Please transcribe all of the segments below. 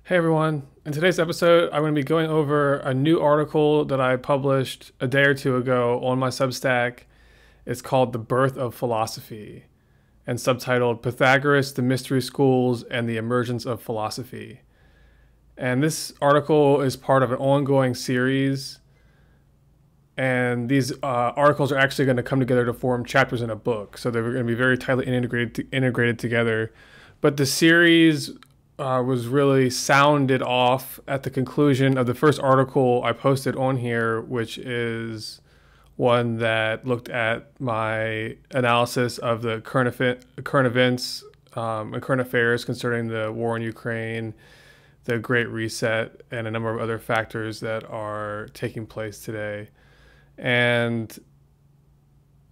Hey everyone. In today's episode, I'm going to be going over a new article that I published a day or two ago on my Substack. It's called The Birth of Philosophy and subtitled Pythagoras, the Mystery Schools, and the Emergence of Philosophy. And this article is part of an ongoing series. And these articles are actually going to come together to form chapters in a book. So they're going to be very tightly integrated together. But the series was really sounded off at the conclusion of the first article I posted on here, which is one that looked at my analysis of the current events and current affairs concerning the war in Ukraine, the Great Reset, and a number of other factors that are taking place today. And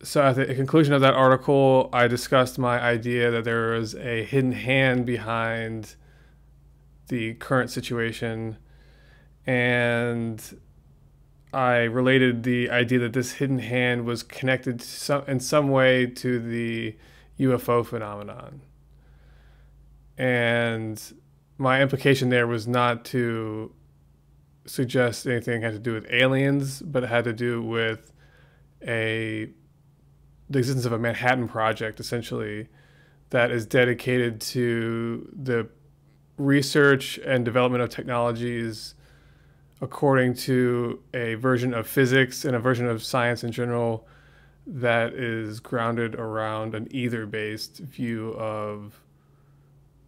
so at the conclusion of that article, I discussed my idea that there was a hidden hand behind the current situation, and I related the idea that this hidden hand was connected in some way to the UFO phenomenon. And my implication there was not to suggest anything had to do with aliens, but it had to do with the existence of a Manhattan Project, essentially, that is dedicated to the research and development of technologies according to a version of physics and a version of science in general that is grounded around an ether-based view of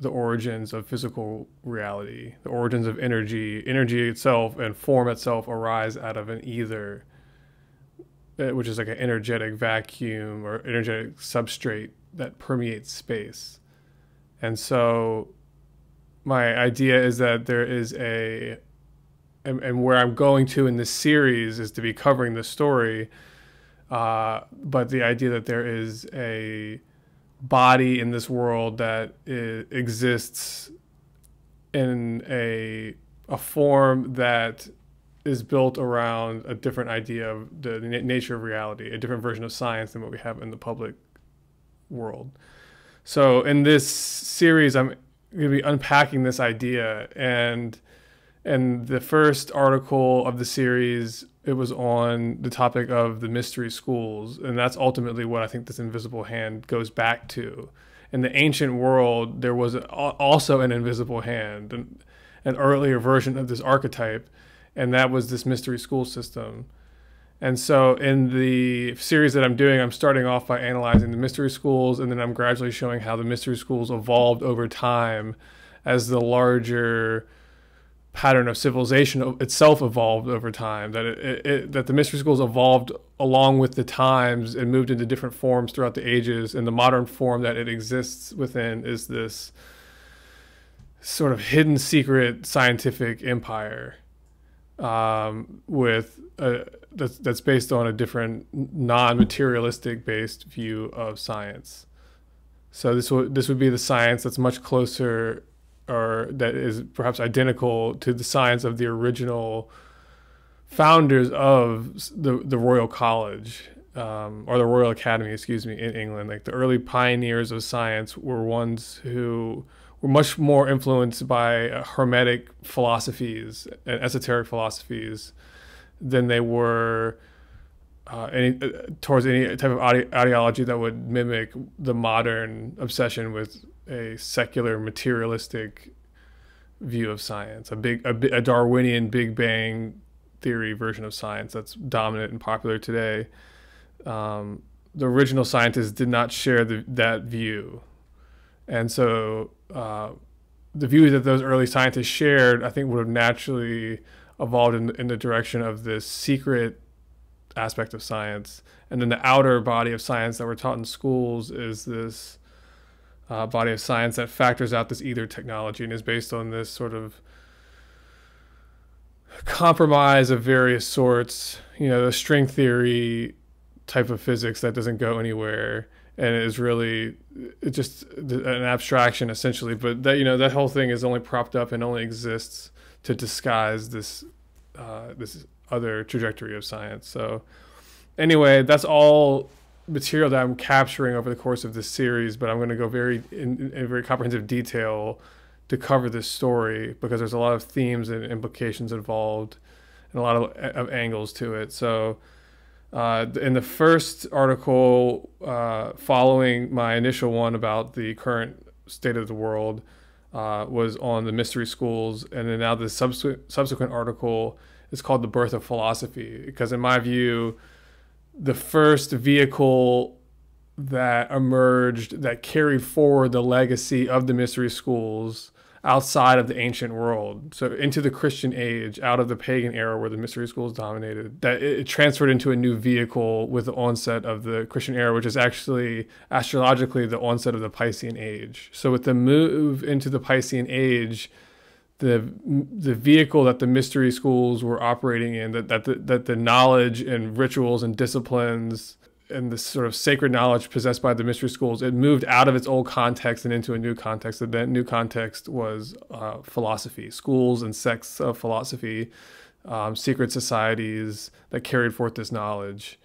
the origins of physical reality, the origins of energy. Energy itself and form itself arise out of an ether, which is like an energetic vacuum or energetic substrate that permeates space. And so my idea is that there is and where I'm going to in this series is to be covering this story, but the idea that there is a body in this world that exists in a form that is built around a different idea of the nature of reality, a different version of science than what we have in the public world. So in this series, I'm going to be unpacking this idea, and the first article of the series, it was on the topic of the mystery schools, and that's ultimately what I think this invisible hand goes back to. In the ancient world, there was also an invisible hand, an earlier version of this archetype, and that was this mystery school system. And so in the series that I'm doing, I'm starting off by analyzing the mystery schools, and then I'm gradually showing how the mystery schools evolved over time as the larger pattern of civilization itself evolved over time, that the mystery schools evolved along with the times and moved into different forms throughout the ages, and the modern form that it exists within is this sort of hidden secret scientific empire that's based on a different non-materialistic based view of science. So this would be the science that's much closer, or that is perhaps identical to the science of the original founders of the Royal College, or the Royal Academy, excuse me, in England. Like the early pioneers of science were ones who were much more influenced by hermetic philosophies and esoteric philosophies than they were towards any type of ideology that would mimic the modern obsession with a secular materialistic view of science, a Darwinian Big Bang theory version of science that's dominant and popular today. The original scientists did not share that view. And so the view that those early scientists shared, I think, would have naturally evolved in the direction of this secret aspect of science. And then the outer body of science that we're taught in schools is this body of science that factors out this ether technology and is based on this sort of compromise of various sorts, the string theory type of physics that doesn't go anywhere, and it is really just an abstraction essentially. But that whole thing is only propped up and only exists to disguise this other trajectory of science. So anyway, that's all material that I'm capturing over the course of this series, but I'm going to go in very comprehensive detail to cover this story, because there's a lot of themes and implications involved and a lot of angles to it. So in the first article, following my initial one about the current state of the world, was on the mystery schools, and then now the subsequent article is called The Birth of Philosophy, because in my view, the first vehicle that emerged that carried forward the legacy of the mystery schools outside of the ancient world, so into the Christian age, out of the pagan era where the mystery schools dominated, that it transferred into a new vehicle with the onset of the Christian era, which is actually astrologically the onset of the Piscean age. So with the move into the Piscean age, the vehicle that the mystery schools were operating in, that the knowledge and rituals and disciplines and the sort of sacred knowledge possessed by the mystery schools, it moved out of its old context and into a new context. And that new context was philosophy, schools and sects of philosophy, secret societies that carried forth this knowledge.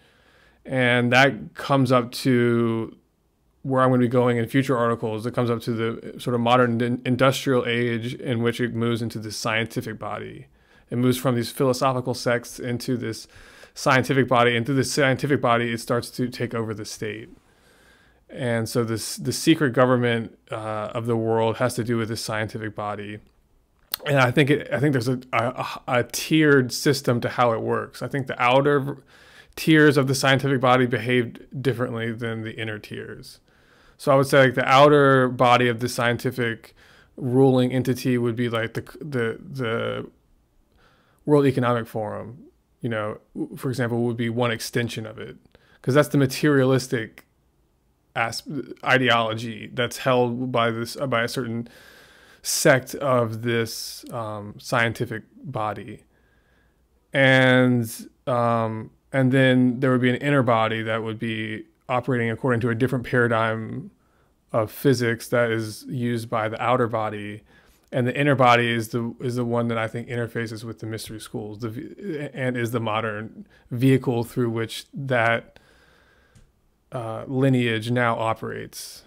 And that comes up to where I'm going to be going in future articles. It comes up to the sort of modern industrial age, in which it moves into the scientific body. It moves from these philosophical sects into this scientific body, and through the scientific body, it starts to take over the state. And so the secret government of the world has to do with this scientific body. And I think there's a tiered system to how it works. I think the outer tiers of the scientific body behaved differently than the inner tiers. So I would say like the outer body of the scientific ruling entity would be like the World Economic Forum, you know, for example, would be one extension of it, because that's the materialistic ideology that's held by a certain sect of this scientific body, and then there would be an inner body that would be operating according to a different paradigm of physics that is used by the outer body. And the inner body is the one that I think interfaces with the mystery schools, and is the modern vehicle through which that lineage now operates.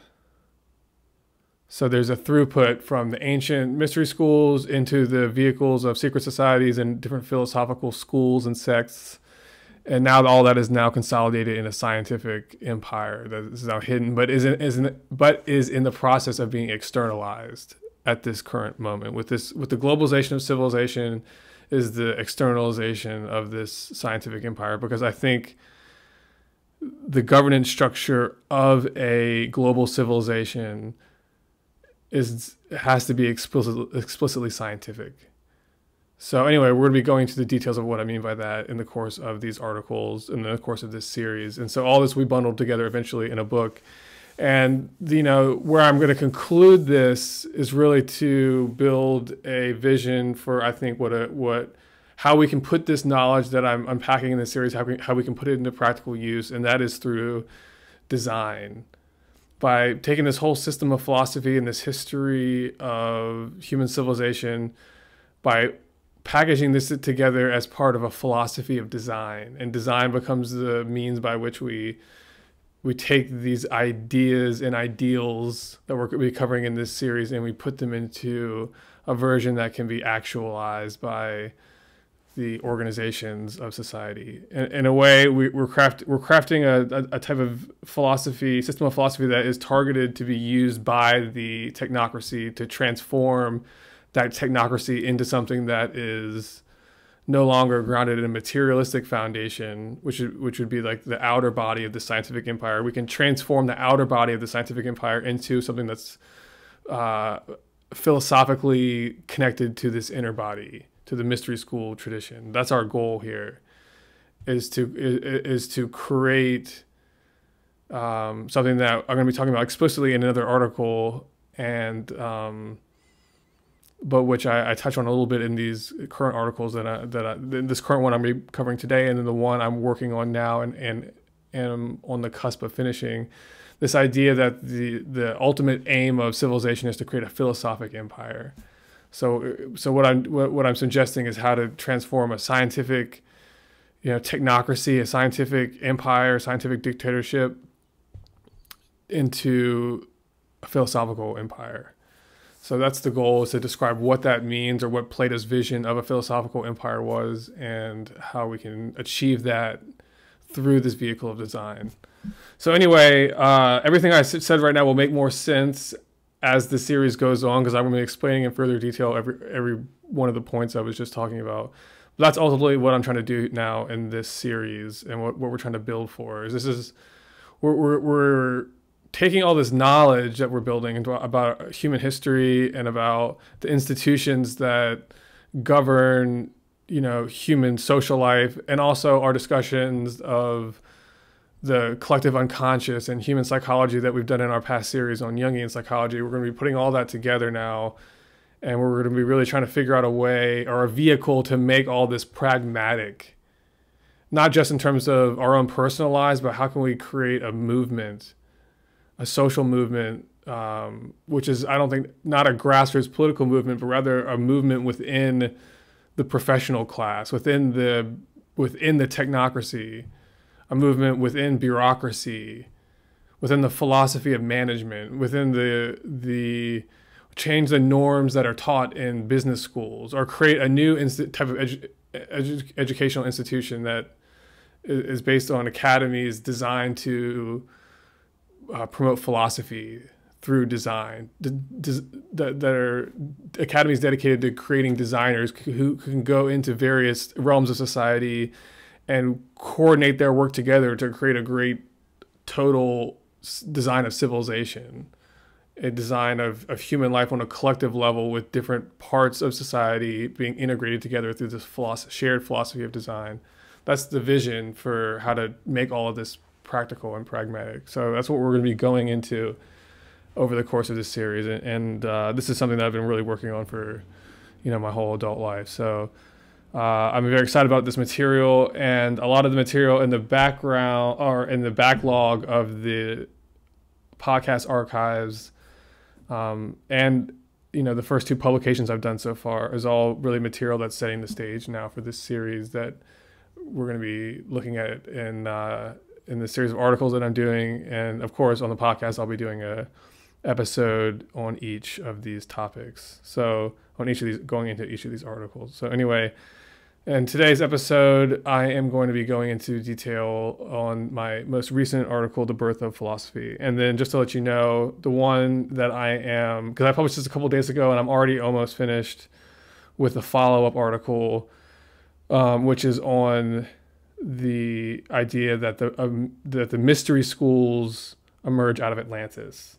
So there's a throughput from the ancient mystery schools into the vehicles of secret societies and different philosophical schools and sects. And now all that is now consolidated in a scientific empire that is now hidden, but is in the process of being externalized at this current moment. With the globalization of civilization is the externalization of this scientific empire, because I think the governance structure of a global civilization has to be explicitly scientific. So anyway, we're going to be going to the details of what I mean by that in the course of these articles, in the course of this series. And so all this we bundled together eventually in a book. And, you know, where I'm going to conclude this is really to build a vision for, I think, how we can put this knowledge that I'm unpacking in this series, how we can put it into practical use, and that is through design. By taking this whole system of philosophy and this history of human civilization, by packaging this together as part of a philosophy of design, and design becomes the means by which we take these ideas and ideals that we're going to be covering in this series, and we put them into a version that can be actualized by the organizations of society. In a way, we're crafting a type of system of philosophy that is targeted to be used by the technocracy to transform that technocracy into something that is no longer grounded in a materialistic foundation, which would be like the outer body of the scientific empire. We can transform the outer body of the scientific empire into something that's philosophically connected to this inner body, to the mystery school tradition. That's our goal here, is to create something that I'm going to be talking about explicitly in another article, and but which I touch on a little bit in these current articles this current one I'm going to be covering today, and then the one I'm working on now and I'm on the cusp of finishing. This idea that the ultimate aim of civilization is to create a philosophic empire. So what I'm suggesting is how to transform a scientific, technocracy, a scientific empire, scientific dictatorship into a philosophical empire. So that's the goal, is to describe what that means, or what Plato's vision of a philosophical empire was, and how we can achieve that through this vehicle of design. So anyway, everything I said right now will make more sense as the series goes on, because I'm going to be explaining in further detail every one of the points I was just talking about. But that's ultimately what I'm trying to do now in this series, and what we're trying to build for. We're taking all this knowledge that we're building about human history and about the institutions that govern, human social life, and also our discussions of the collective unconscious and human psychology that we've done in our past series on Jungian psychology. We're going to be putting all that together now, and we're going to be really trying to figure out a way, or a vehicle, to make all this pragmatic, not just in terms of our own personal lives, but how can we create a movement, a social movement, which is, I don't think, not a grassroots political movement, but rather a movement within the professional class, within the technocracy, a movement within bureaucracy, within the philosophy of management, within the change the norms that are taught in business schools, or create a new type of educational institution that is based on academies designed to promote philosophy through design, that are academies dedicated to creating designers who can go into various realms of society and coordinate their work together to create a great total design of civilization, a design of human life on a collective level, with different parts of society being integrated together through this shared philosophy of design. That's the vision for how to make all of this practical and pragmatic. So that's what we're going to be going into over the course of this series. And this is something that I've been really working on for, my whole adult life. So I'm very excited about this material, and a lot of the material in the background, or in the backlog of the podcast archives, and the first 2 publications I've done so far, is all really material that's setting the stage now for this series that we're going to be looking at in the series of articles that I'm doing. And of course, on the podcast, I'll be doing a episode on each of these topics. So going into each of these articles. So anyway, in today's episode, I am going to be going into detail on my most recent article, The Birth of Philosophy. And then, just to let you know, the one that because I published this a couple days ago, and I'm already almost finished with a follow-up article, which is on the idea that the mystery schools emerge out of Atlantis.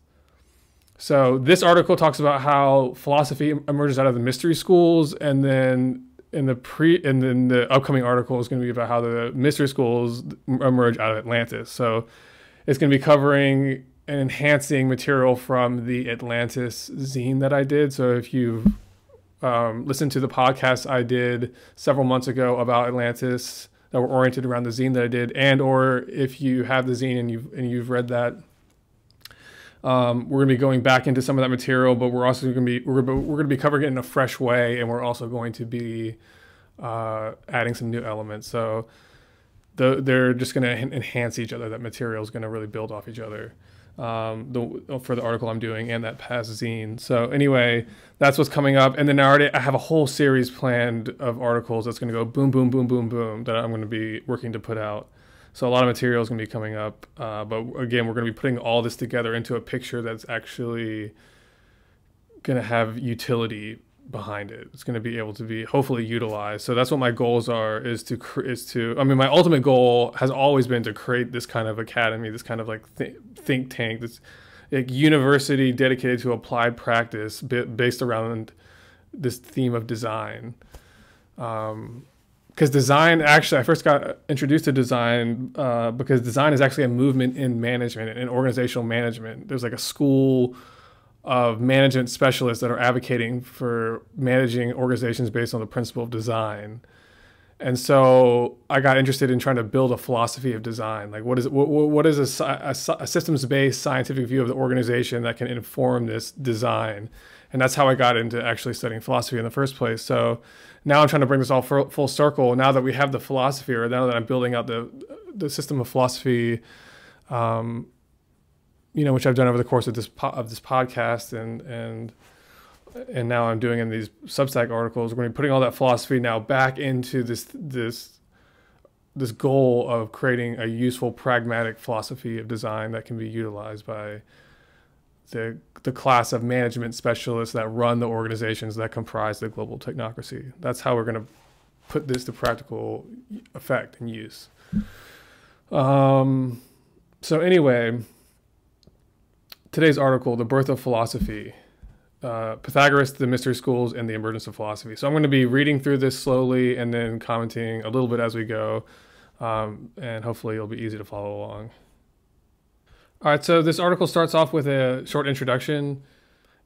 So this article talks about how philosophy emerges out of the mystery schools, and then the upcoming article is going to be about how the mystery schools emerge out of Atlantis. So it's going to be covering and enhancing material from the Atlantis zine that I did. So if you've listened to the podcast I did several months ago about Atlantis, that were oriented around the zine that I did, or if you have the zine and you've read that, we're going to be going back into some of that material, but we're also going to be covering it in a fresh way, and we're also going to be adding some new elements. So they're just going to enhance each other. That material is going to really build off each other. For the article I'm doing and that past zine. So anyway, that's what's coming up. And then I have a whole series planned of articles that's going to go boom, boom, boom, boom, boom, that I'm going to be working to put out. So a lot of material is going to be coming up. But again, we're going to be putting all this together into a picture that's actually going to have utility behind it. It's going to be able to be hopefully utilized. So that's what my goals are, my ultimate goal has always been to create this kind of academy, this kind of like think tank, this like university dedicated to applied practice based around this theme of design. Because design, actually, I first got introduced to design because design is actually a movement in management and organizational management. There's like a school of management specialists that are advocating for managing organizations based on the principle of design. And so I got interested in trying to build a philosophy of design. Like what is a systems-based scientific view of the organization that can inform this design? And that's how I got into actually studying philosophy in the first place. So now I'm trying to bring this all full circle. Now that we have the philosophy, or now that I'm building out the system of philosophy, which I've done over the course of this podcast and and now I'm doing in these Substack articles, we're going to be putting all that philosophy now back into this goal of creating a useful, pragmatic philosophy of design that can be utilized by the class of management specialists that run the organizations that comprise the global technocracy. That's how we're going to put this to practical effect and use. So anyway, today's article, The Birth of Philosophy, Pythagoras, the Mystery Schools, and the Emergence of Philosophy. So I'm going to be reading through this slowly and then commenting a little bit as we go, and hopefully it'll be easy to follow along. All right, so this article starts off with a short introduction.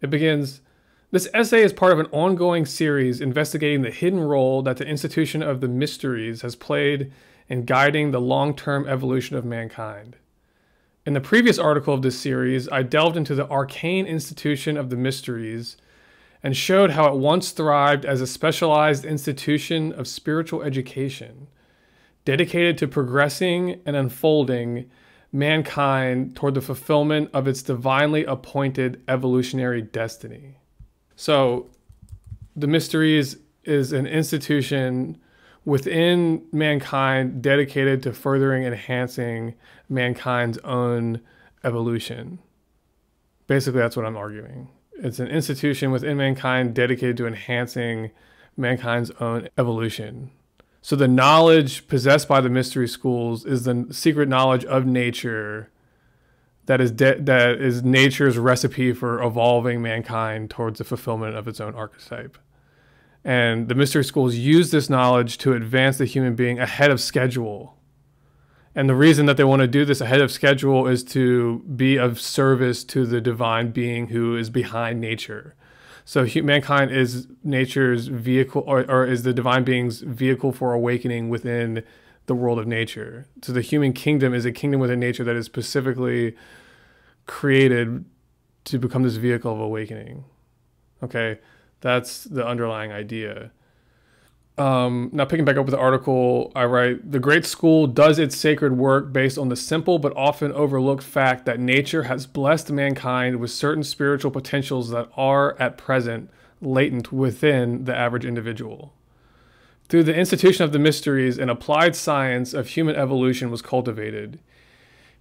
It begins, "This essay is part of an ongoing series investigating the hidden role that the institution of the mysteries has played in guiding the long-term evolution of mankind. In the previous article of this series, I delved into the arcane institution of the mysteries and showed how it once thrived as a specialized institution of spiritual education, dedicated to progressing and unfolding mankind toward the fulfillment of its divinely appointed evolutionary destiny." So the mysteries is an institution within mankind dedicated to furthering and enhancing mankind's own evolution. Basically, that's what I'm arguing. It's an institution within mankind dedicated to enhancing mankind's own evolution. So the knowledge possessed by the mystery schools is the secret knowledge of nature that is nature's recipe for evolving mankind towards the fulfillment of its own archetype. And the mystery schools use this knowledge to advance the human being ahead of schedule. And the reason that they want to do this ahead of schedule is to be of service to the divine being who is behind nature. So mankind is nature's vehicle, or is the divine being's vehicle for awakening within the world of nature. So the human kingdom is a kingdom within nature that is specifically created to become this vehicle of awakening. Okay, that's the underlying idea. Now picking back up with the article, I write, "The great school does its sacred work based on the simple but often overlooked fact that nature has blessed mankind with certain spiritual potentials that are, at present, latent within the average individual. Through the institution of the mysteries, an applied science of human evolution was cultivated.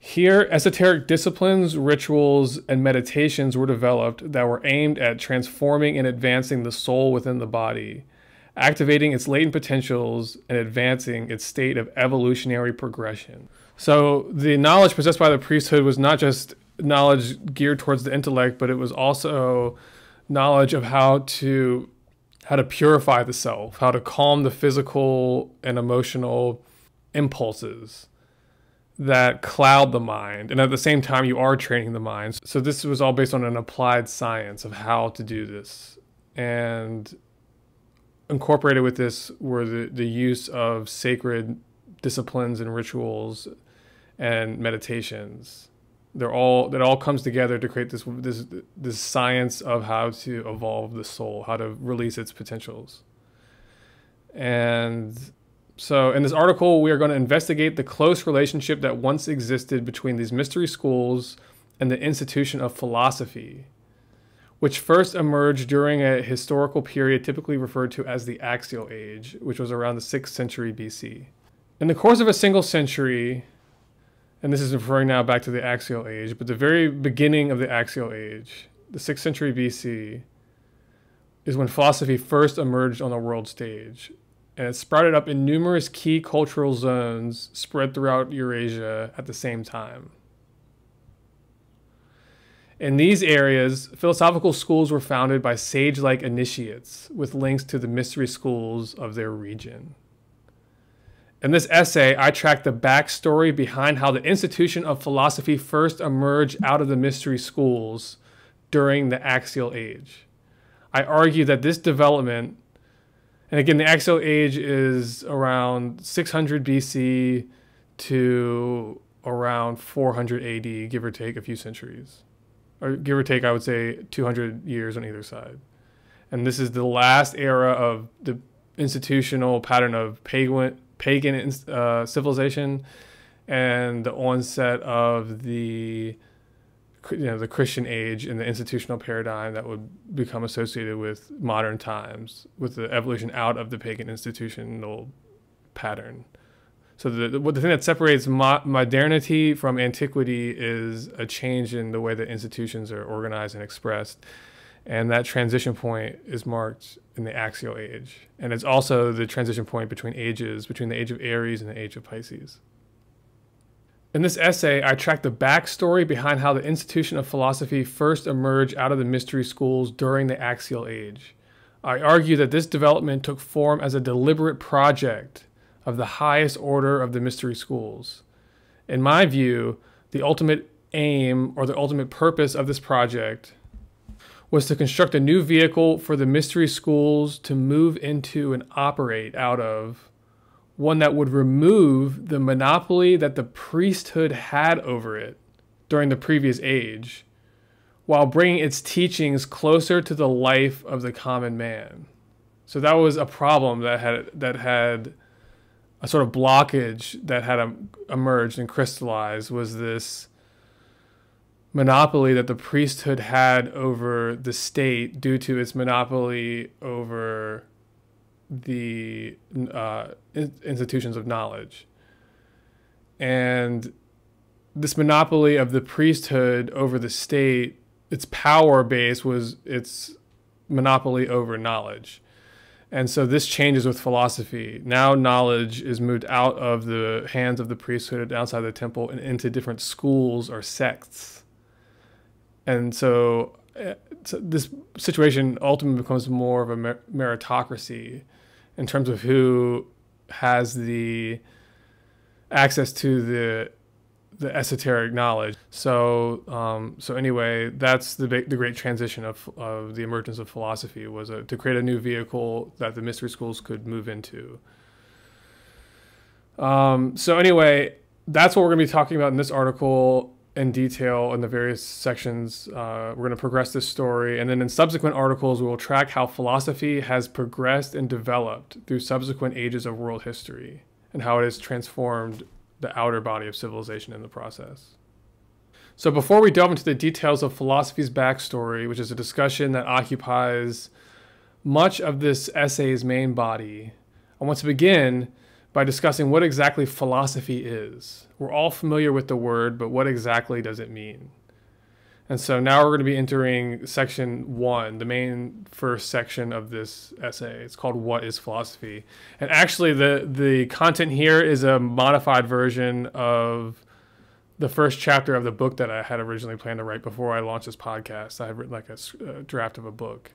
Here, esoteric disciplines, rituals, and meditations were developed that were aimed at transforming and advancing the soul within the body, activating its latent potentials and advancing its state of evolutionary progression." So the knowledge possessed by the priesthood was not just knowledge geared towards the intellect, but it was also knowledge of how to purify the self, how to calm the physical and emotional impulses that cloud the mind. And at the same time, you are training the mind. So this was all based on an applied science of how to do this. And incorporated with this were the use of sacred disciplines and rituals and meditations. That all comes together to create this science of how to evolve the soul, how to release its potentials. And so in this article, we are going to investigate the close relationship that once existed between these mystery schools and the institution of philosophy, which first emerged during a historical period typically referred to as the Axial Age, which was around the 6th century BC. In the course of a single century, and this is referring now back to the Axial Age, but the very beginning of the Axial Age, the 6th century BC, is when philosophy first emerged on the world stage. And it sprouted up in numerous key cultural zones spread throughout Eurasia at the same time. In these areas, philosophical schools were founded by sage-like initiates with links to the mystery schools of their region. In this essay, I track the backstory behind how the institution of philosophy first emerged out of the mystery schools during the Axial Age. I argue that this development, and again, the Axial Age is around 600 BC to around 400 AD, give or take a few centuries. Or give or take, I would say, 200 years on either side. And this is the last era of the institutional pattern of pagan civilization and the onset of the the Christian age and the institutional paradigm that would become associated with modern times, with the evolution out of the pagan institutional pattern. So the thing that separates modernity from antiquity is a change in the way that institutions are organized and expressed. And that transition point is marked in the Axial age. And it's also the transition point between ages, between the age of Aries and the age of Pisces. In this essay, I track the backstory behind how the institution of philosophy first emerged out of the mystery schools during the Axial age. I argue that this development took form as a deliberate project of the highest order of the mystery schools. In my view, the ultimate aim or the ultimate purpose of this project was to construct a new vehicle for the mystery schools to move into and operate out of, one that would remove the monopoly that the priesthood had over it during the previous age, while bringing its teachings closer to the life of the common man. So that was a problem that had a sort of blockage that had emerged and crystallized, was this monopoly that the priesthood had over the state due to its monopoly over the institutions of knowledge. And this monopoly of the priesthood over the state, its power base was its monopoly over knowledge. And so this changes with philosophy. Now knowledge is moved out of the hands of the priesthood outside the temple and into different schools or sects. And so this situation ultimately becomes more of a meritocracy in terms of who has the access to the esoteric knowledge. So anyway, that's the great transition of the emergence of philosophy, was to create a new vehicle that the mystery schools could move into. So anyway, that's what we're going to be talking about in this article in detail in the various sections. We're going to progress this story, and then in subsequent articles, we will track how philosophy has progressed and developed through subsequent ages of world history and how it has transformed the outer body of civilization in the process. So before we delve into the details of philosophy's backstory, which is a discussion that occupies much of this essay's main body, I want to begin by discussing what exactly philosophy is. We're all familiar with the word, but what exactly does it mean? And so now we're going to be entering section 1, the main first section of this essay. It's called What is Philosophy? And actually the content here is a modified version of the first chapter of the book that I had originally planned to write before I launched this podcast. I had written like a draft of a book.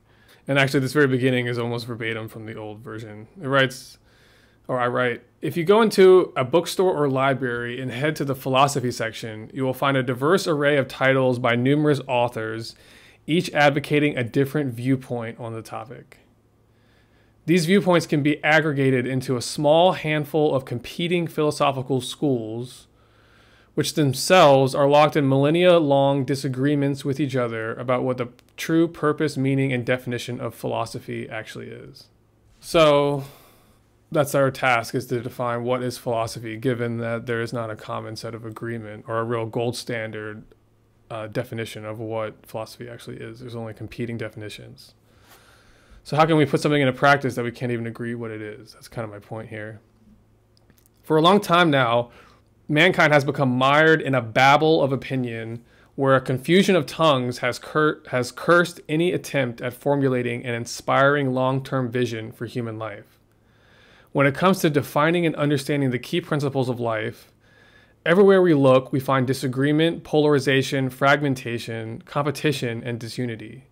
And actually this very beginning is almost verbatim from the old version. I write, if you go into a bookstore or library and head to the philosophy section, you will find a diverse array of titles by numerous authors, each advocating a different viewpoint on the topic. These viewpoints can be aggregated into a small handful of competing philosophical schools, which themselves are locked in millennia-long disagreements with each other about what the true purpose, meaning, and definition of philosophy actually is. So that's our task, is to define what is philosophy, given that there is not a common set of agreement or a real gold standard definition of what philosophy actually is. There's only competing definitions. So how can we put something into practice that we can't even agree what it is? That's kind of my point here. For a long time now, mankind has become mired in a babel of opinion where a confusion of tongues has cursed any attempt at formulating an inspiring long-term vision for human life. When it comes to defining and understanding the key principles of life, everywhere we look, we find disagreement, polarization, fragmentation, competition, and disunity.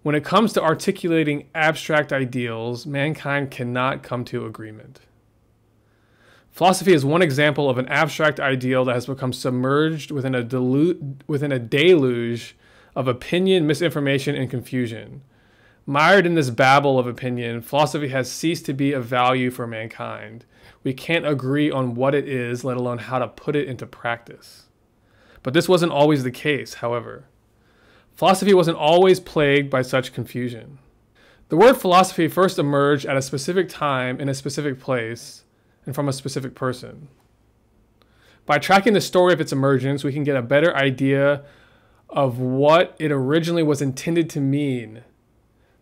When it comes to articulating abstract ideals, mankind cannot come to agreement. Philosophy is one example of an abstract ideal that has become submerged within a deluge of opinion, misinformation, and confusion. Mired in this babel of opinion, philosophy has ceased to be of value for mankind. We can't agree on what it is, let alone how to put it into practice. But this wasn't always the case, however. Philosophy wasn't always plagued by such confusion. The word philosophy first emerged at a specific time in a specific place and from a specific person. By tracking the story of its emergence, we can get a better idea of what it originally was intended to mean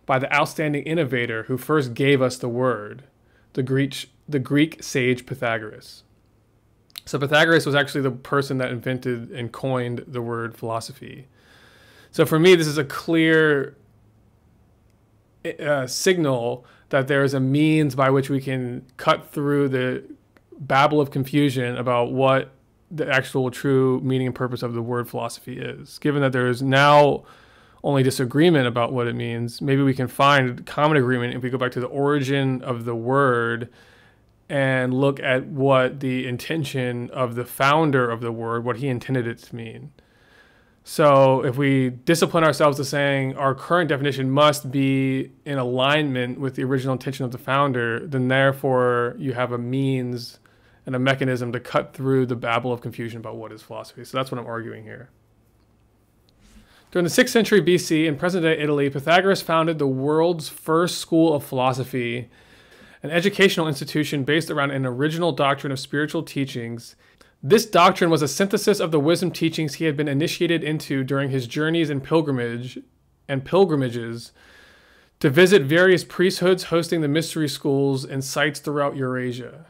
by the outstanding innovator who first gave us the word, the Greek sage Pythagoras. So Pythagoras was actually the person that invented and coined the word philosophy. So for me, this is a clear signal that there is a means by which we can cut through the babble of confusion about what the actual true meaning and purpose of the word philosophy is. Given that there is now only disagreement about what it means, maybe we can find common agreement if we go back to the origin of the word and look at what the intention of the founder of the word, what he intended it to mean. So if we discipline ourselves to saying our current definition must be in alignment with the original intention of the founder, then therefore you have a means and a mechanism to cut through the babble of confusion about what is philosophy. So that's what I'm arguing here. During the 6th century BC in present-day Italy, Pythagoras founded the world's first school of philosophy, an educational institution based around an original doctrine of spiritual teachings. This doctrine was a synthesis of the wisdom teachings he had been initiated into during his journeys and pilgrimages to visit various priesthoods hosting the mystery schools and sites throughout Eurasia.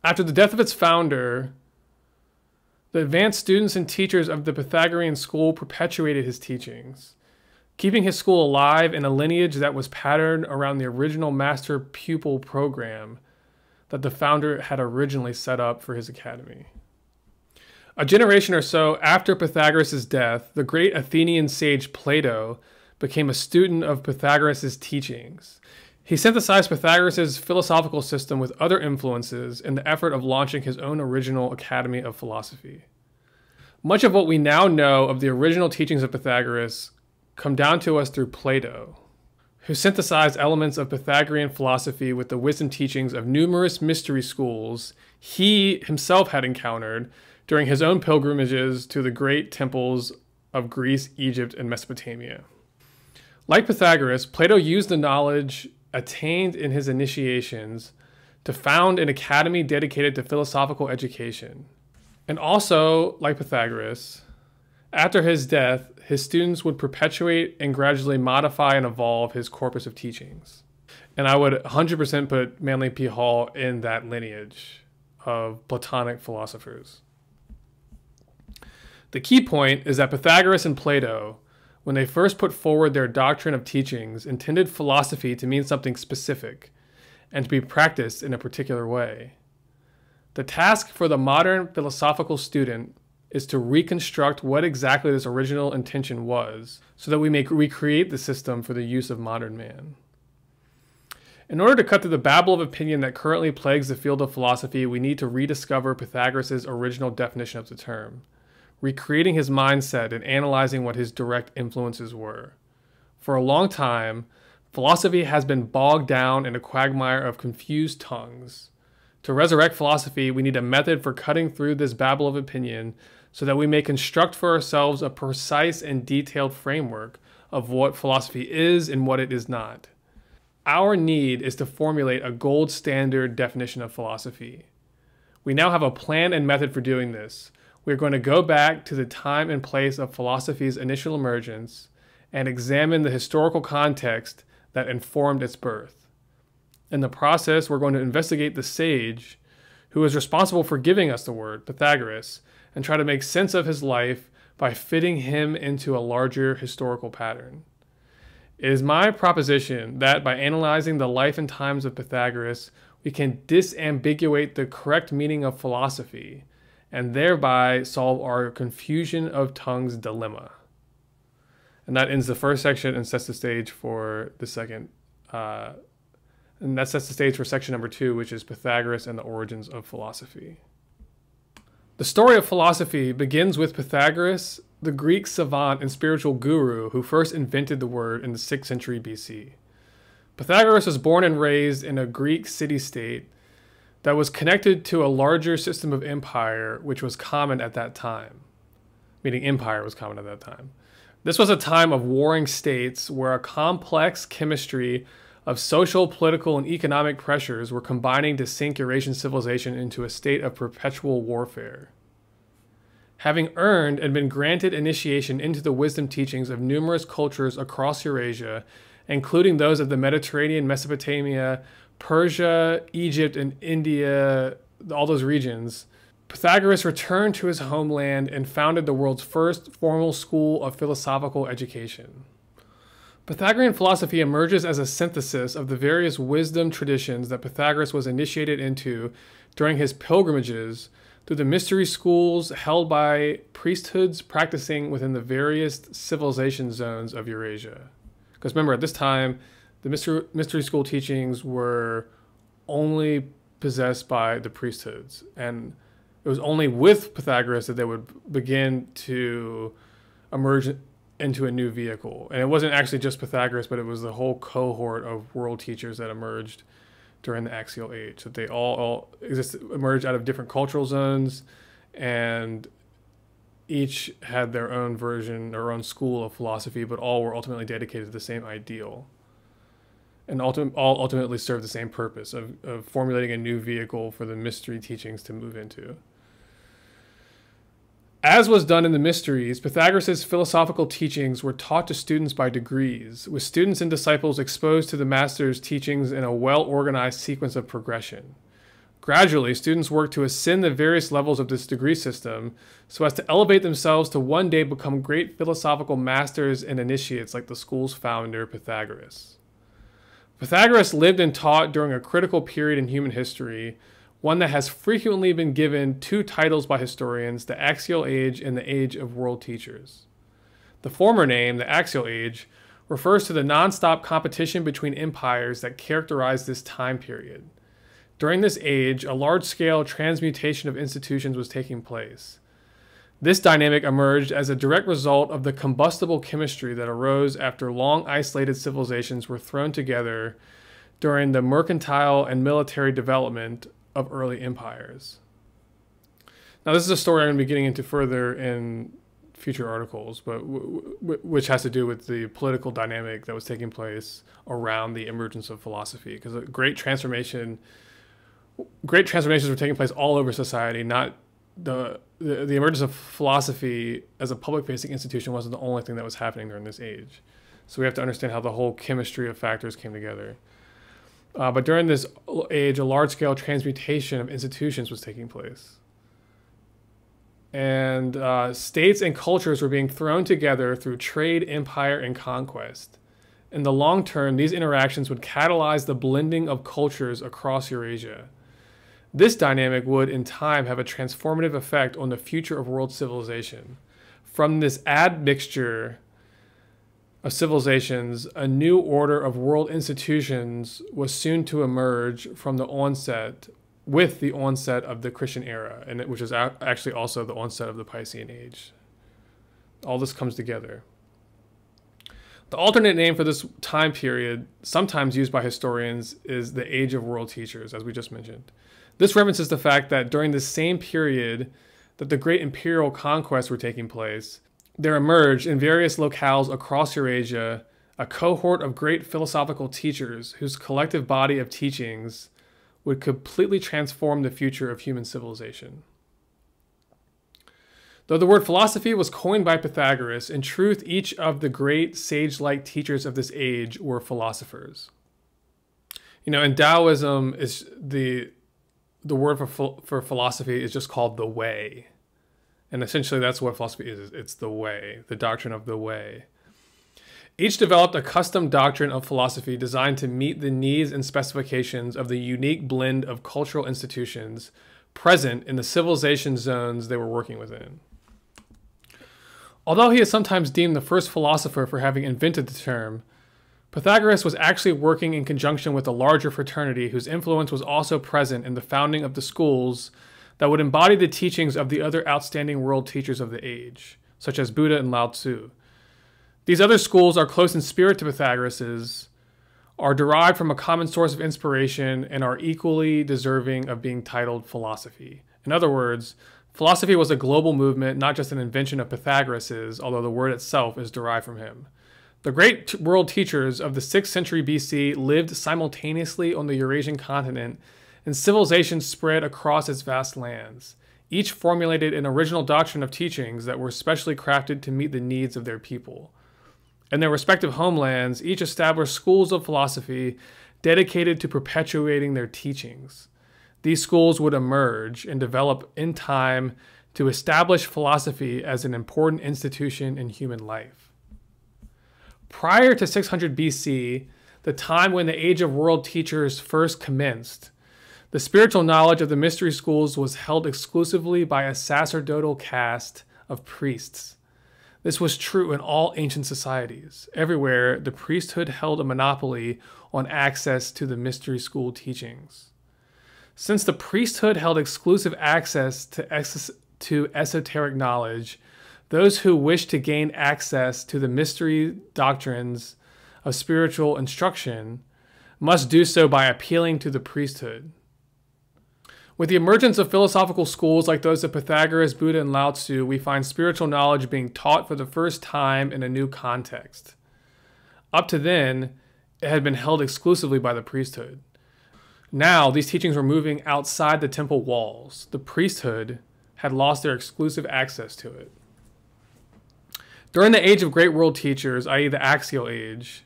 After the death of its founder, the advanced students and teachers of the Pythagorean school perpetuated his teachings, keeping his school alive in a lineage that was patterned around the original master-pupil program that the founder had originally set up for his academy. A generation or so after Pythagoras' death, the great Athenian sage Plato became a student of Pythagoras' teachings. He synthesized Pythagoras' philosophical system with other influences in the effort of launching his own original Academy of Philosophy. Much of what we now know of the original teachings of Pythagoras come down to us through Plato, who synthesized elements of Pythagorean philosophy with the wisdom teachings of numerous mystery schools he himself had encountered during his own pilgrimages to the great temples of Greece, Egypt, and Mesopotamia. Like Pythagoras, Plato used the knowledge attained in his initiations to found an academy dedicated to philosophical education. And also, like Pythagoras, after his death, his students would perpetuate and gradually modify and evolve his corpus of teachings. And I would 100% put Manly P. Hall in that lineage of Platonic philosophers. The key point is that Pythagoras and Plato, when they first put forward their doctrine of teachings, intended philosophy to mean something specific and to be practiced in a particular way. The task for the modern philosophical student is to reconstruct what exactly this original intention was so that we may recreate the system for the use of modern man. In order to cut through the babble of opinion that currently plagues the field of philosophy, we need to rediscover Pythagoras' original definition of the term, recreating his mindset and analyzing what his direct influences were. For a long time, philosophy has been bogged down in a quagmire of confused tongues. To resurrect philosophy, we need a method for cutting through this babble of opinion so that we may construct for ourselves a precise and detailed framework of what philosophy is and what it is not. Our need is to formulate a gold standard definition of philosophy. We now have a plan and method for doing this. We're going to go back to the time and place of philosophy's initial emergence and examine the historical context that informed its birth. In the process, we're going to investigate the sage who is responsible for giving us the word, Pythagoras, and try to make sense of his life by fitting him into a larger historical pattern. It is my proposition that by analyzing the life and times of Pythagoras, we can disambiguate the correct meaning of philosophy and thereby solve our confusion of tongues dilemma. And that ends the first section and sets the stage for the second. And that sets the stage for section number 2, which is Pythagoras and the origins of philosophy. The story of philosophy begins with Pythagoras, the Greek savant and spiritual guru who first invented the word in the 6th century BC. Pythagoras was born and raised in a Greek city-state that was connected to a larger system of empire, which was common at that time. Meaning empire was common at that time. This was a time of warring states where a complex chemistry of social, political, and economic pressures were combining to sink Eurasian civilization into a state of perpetual warfare. Having earned and been granted initiation into the wisdom teachings of numerous cultures across Eurasia, including those of the Mediterranean, Mesopotamia, Persia, Egypt, and India, all those regions, Pythagoras returned to his homeland and founded the world's first formal school of philosophical education. Pythagorean philosophy emerges as a synthesis of the various wisdom traditions that Pythagoras was initiated into during his pilgrimages through the mystery schools held by priesthoods practicing within the various civilization zones of Eurasia. Because remember, at this time, the mystery school teachings were only possessed by the priesthoods. And it was only with Pythagoras that they would begin to emerge into a new vehicle. And it wasn't actually just Pythagoras, but it was the whole cohort of world teachers that emerged during the Axial Age. That they all emerged out of different cultural zones, and each had their own version, their own school of philosophy, but all were ultimately dedicated to the same ideal. And all ultimately served the same purpose of formulating a new vehicle for the mystery teachings to move into. As was done in the mysteries, Pythagoras' philosophical teachings were taught to students by degrees, with students and disciples exposed to the master's teachings in a well-organized sequence of progression. Gradually, students worked to ascend the various levels of this degree system so as to elevate themselves to one day become great philosophical masters and initiates like the school's founder, Pythagoras. Pythagoras lived and taught during a critical period in human history, one that has frequently been given two titles by historians, the Axial Age and the Age of World Teachers. The former name, the Axial Age, refers to the non-stop competition between empires that characterized this time period. During this age, a large-scale transmutation of institutions was taking place. This dynamic emerged as a direct result of the combustible chemistry that arose after long isolated civilizations were thrown together during the mercantile and military development of early empires. Now, this is a story I'm going to be getting into further in future articles, but which has to do with the political dynamic that was taking place around the emergence of philosophy, because great transformations were taking place all over society. Not the emergence of philosophy as a public-facing institution wasn't the only thing that was happening during this age. So we have to understand how the whole chemistry of factors came together. But during this age, a large-scale transmutation of institutions was taking place. And states and cultures were being thrown together through trade, empire, and conquest. In the long term, these interactions would catalyze the blending of cultures across Eurasia. This dynamic would, in time, have a transformative effect on the future of world civilization. From this admixture of civilizations, a new order of world institutions was soon to emerge from the onset of the Christian era, and which is actually also the onset of the Piscean Age. All this comes together. The alternate name for this time period, sometimes used by historians, is the Age of World Teachers, as we just mentioned. This references the fact that during the same period that the great imperial conquests were taking place, there emerged in various locales across Eurasia a cohort of great philosophical teachers whose collective body of teachings would completely transform the future of human civilization. Though the word philosophy was coined by Pythagoras, in truth, each of the great sage-like teachers of this age were philosophers. In Taoism, is the word for philosophy is just called the way. And essentially that's what philosophy is. It's the way, the doctrine of the way. Each developed a custom doctrine of philosophy designed to meet the needs and specifications of the unique blend of cultural institutions present in the civilization zones they were working within. Although he is sometimes deemed the first philosopher for having invented the term, Pythagoras was actually working in conjunction with a larger fraternity whose influence was also present in the founding of the schools that would embody the teachings of the other outstanding world teachers of the age, such as Buddha and Lao Tzu. These other schools are close in spirit to Pythagoras's, are derived from a common source of inspiration, and are equally deserving of being titled philosophy. In other words, philosophy was a global movement, not just an invention of Pythagoras's, although the word itself is derived from him. The great world teachers of the 6th century BC lived simultaneously on the Eurasian continent, and civilization spread across its vast lands. Each formulated an original doctrine of teachings that were specially crafted to meet the needs of their people. In their respective homelands, each established schools of philosophy dedicated to perpetuating their teachings. These schools would emerge and develop in time to establish philosophy as an important institution in human life. Prior to 600 BC, the time when the Age of World Teachers first commenced, the spiritual knowledge of the mystery schools was held exclusively by a sacerdotal caste of priests. This was true in all ancient societies. Everywhere, the priesthood held a monopoly on access to the mystery school teachings. Since the priesthood held exclusive access to esoteric knowledge, those who wished to gain access to the mystery doctrines of spiritual instruction must do so by appealing to the priesthood. With the emergence of philosophical schools like those of Pythagoras, Buddha, and Lao Tzu, we find spiritual knowledge being taught for the first time in a new context. Up to then, it had been held exclusively by the priesthood. Now, these teachings were moving outside the temple walls. The priesthood had lost their exclusive access to it. During the Age of Great World Teachers, i.e. the Axial Age,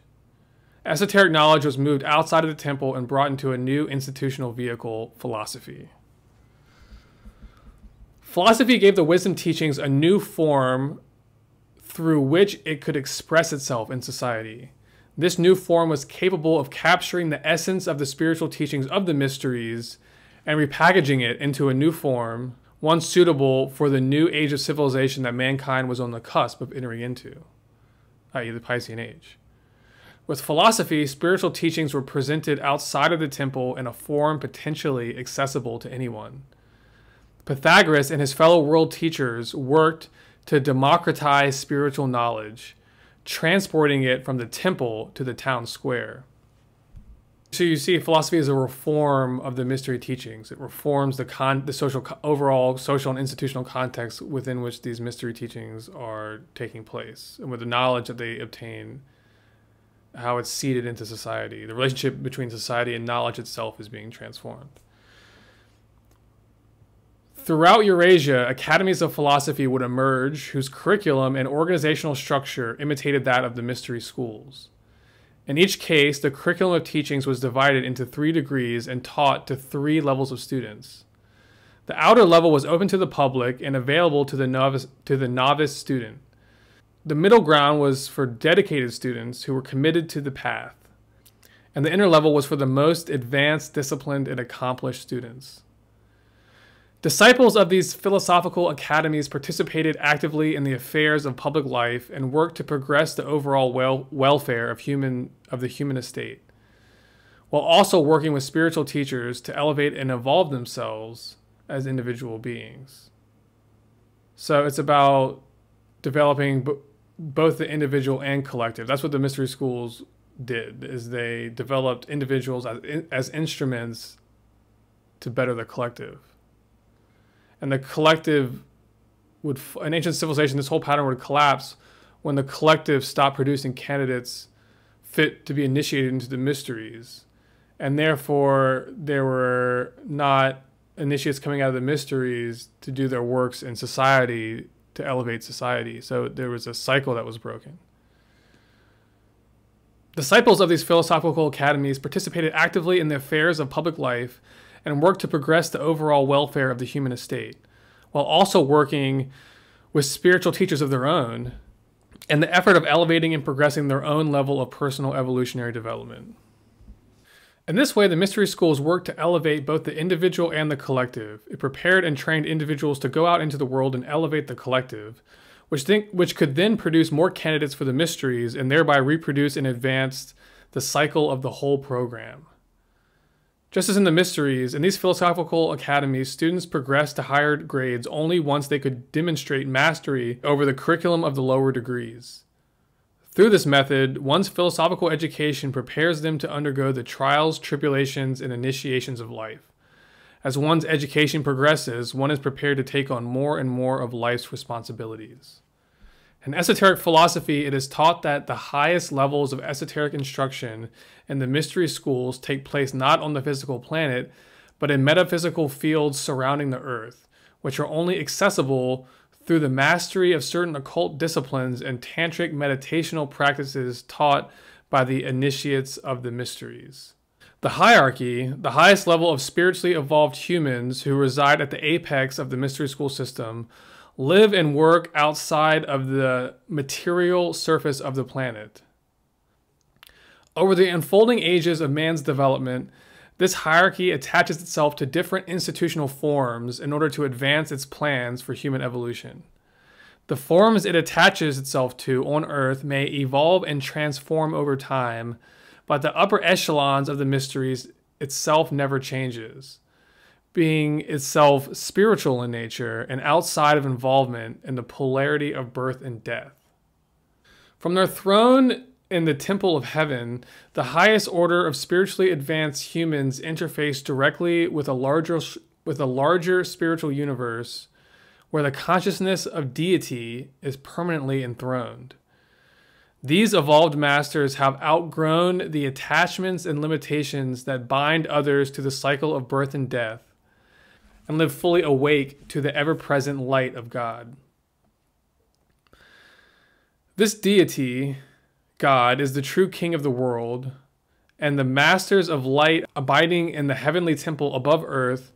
esoteric knowledge was moved outside of the temple and brought into a new institutional vehicle, philosophy. Philosophy gave the wisdom teachings a new form through which it could express itself in society. This new form was capable of capturing the essence of the spiritual teachings of the mysteries and repackaging it into a new form, one suitable for the new age of civilization that mankind was on the cusp of entering into, i.e. the Piscean Age. With philosophy, spiritual teachings were presented outside of the temple in a form potentially accessible to anyone. Pythagoras and his fellow world teachers worked to democratize spiritual knowledge, transporting it from the temple to the town square. So you see, philosophy is a reform of the mystery teachings. It reforms the overall social and institutional context within which these mystery teachings are taking place, and with the knowledge that they obtain, how it's seeded into society. The relationship between society and knowledge itself is being transformed. Throughout Eurasia, academies of philosophy would emerge whose curriculum and organizational structure imitated that of the mystery schools. In each case, the curriculum of teachings was divided into 3 degrees and taught to 3 levels of students. The outer level was open to the public and available to the novice student. The middle ground was for dedicated students who were committed to the path, and the inner level was for the most advanced, disciplined, and accomplished students. Disciples of these philosophical academies participated actively in the affairs of public life and worked to progress the overall welfare of the human estate, while also working with spiritual teachers to elevate and evolve themselves as individual beings. So it's about developing both the individual and collective. That's what the mystery schools did, is they developed individuals as instruments to better the collective. And the collective would, in ancient civilization, this whole pattern would collapse when the collective stopped producing candidates fit to be initiated into the mysteries. And therefore, there were not initiates coming out of the mysteries to do their works in society to elevate society. So there was a cycle that was broken. Disciples of these philosophical academies participated actively in the affairs of public life and worked to progress the overall welfare of the human estate, while also working with spiritual teachers of their own in the effort of elevating and progressing their own level of personal evolutionary development. In this way, the mystery schools worked to elevate both the individual and the collective. It prepared and trained individuals to go out into the world and elevate the collective, which could then produce more candidates for the mysteries and thereby reproduce and advance the cycle of the whole program. Just as in the mysteries, in these philosophical academies, students progressed to higher grades only once they could demonstrate mastery over the curriculum of the lower degrees. Through this method, one's philosophical education prepares them to undergo the trials, tribulations, and initiations of life. As one's education progresses, one is prepared to take on more and more of life's responsibilities. In esoteric philosophy, it is taught that the highest levels of esoteric instruction in the mystery schools take place not on the physical planet, but in metaphysical fields surrounding the earth, which are only accessible through the mastery of certain occult disciplines and tantric meditational practices taught by the initiates of the mysteries. The hierarchy, the highest level of spiritually evolved humans who reside at the apex of the mystery school system, live and work outside of the material surface of the planet. Over the unfolding ages of man's development, this hierarchy attaches itself to different institutional forms in order to advance its plans for human evolution. The forms it attaches itself to on Earth may evolve and transform over time, but the upper echelons of the mysteries itself never changes, being itself spiritual in nature and outside of involvement in the polarity of birth and death. From their throne in the temple of heaven, the highest order of spiritually advanced humans interface directly with a larger spiritual universe where the consciousness of deity is permanently enthroned. These evolved masters have outgrown the attachments and limitations that bind others to the cycle of birth and death, and live fully awake to the ever-present light of God. This deity, God, is the true king of the world, and the masters of light abiding in the heavenly temple above earth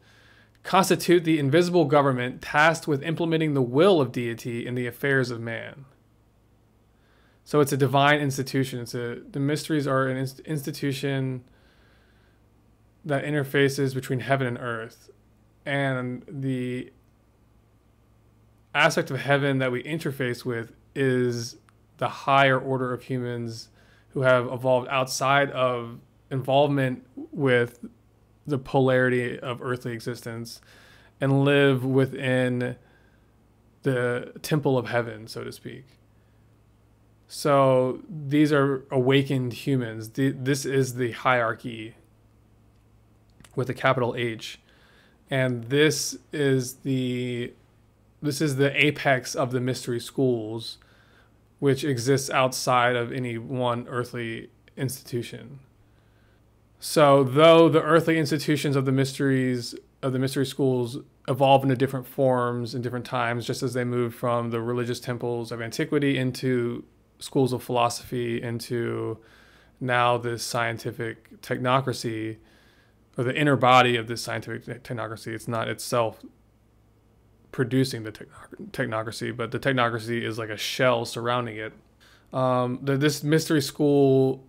constitute the invisible government tasked with implementing the will of deity in the affairs of man. So it's a divine institution. The mysteries are an institution that interfaces between heaven and earth. And the aspect of heaven that we interface with is the higher order of humans who have evolved outside of involvement with the polarity of earthly existence and live within the temple of heaven, so to speak. So these are awakened humans. This is the hierarchy with a capital H. And this is the apex of the mystery schools, which exists outside of any one earthly institution. So though the earthly institutions of the mystery schools evolve into different forms in different times, just as they moved from the religious temples of antiquity into schools of philosophy, into now this scientific technocracy, or the inner body of this scientific technocracy. It's not itself producing the technocracy, but the technocracy is like a shell surrounding it. This mystery school,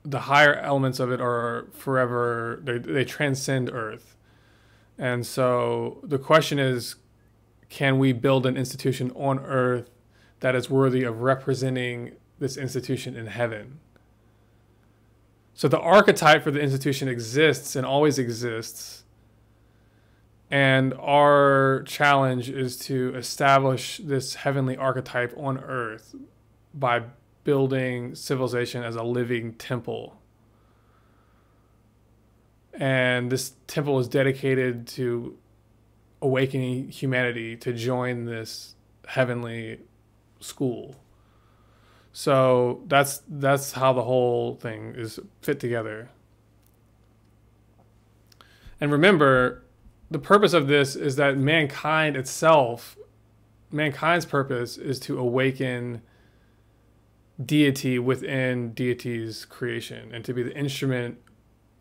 the higher elements of it are forever, they transcend Earth. And so the question is, can we build an institution on Earth that is worthy of representing this institution in heaven? So the archetype for the institution exists and always exists. And our challenge is to establish this heavenly archetype on Earth by building civilization as a living temple. And this temple is dedicated to awakening humanity to join this heavenly school. So that's how the whole thing is fit together. And remember, the purpose of this is that mankind's purpose is to awaken deity within deity's creation and to be the instrument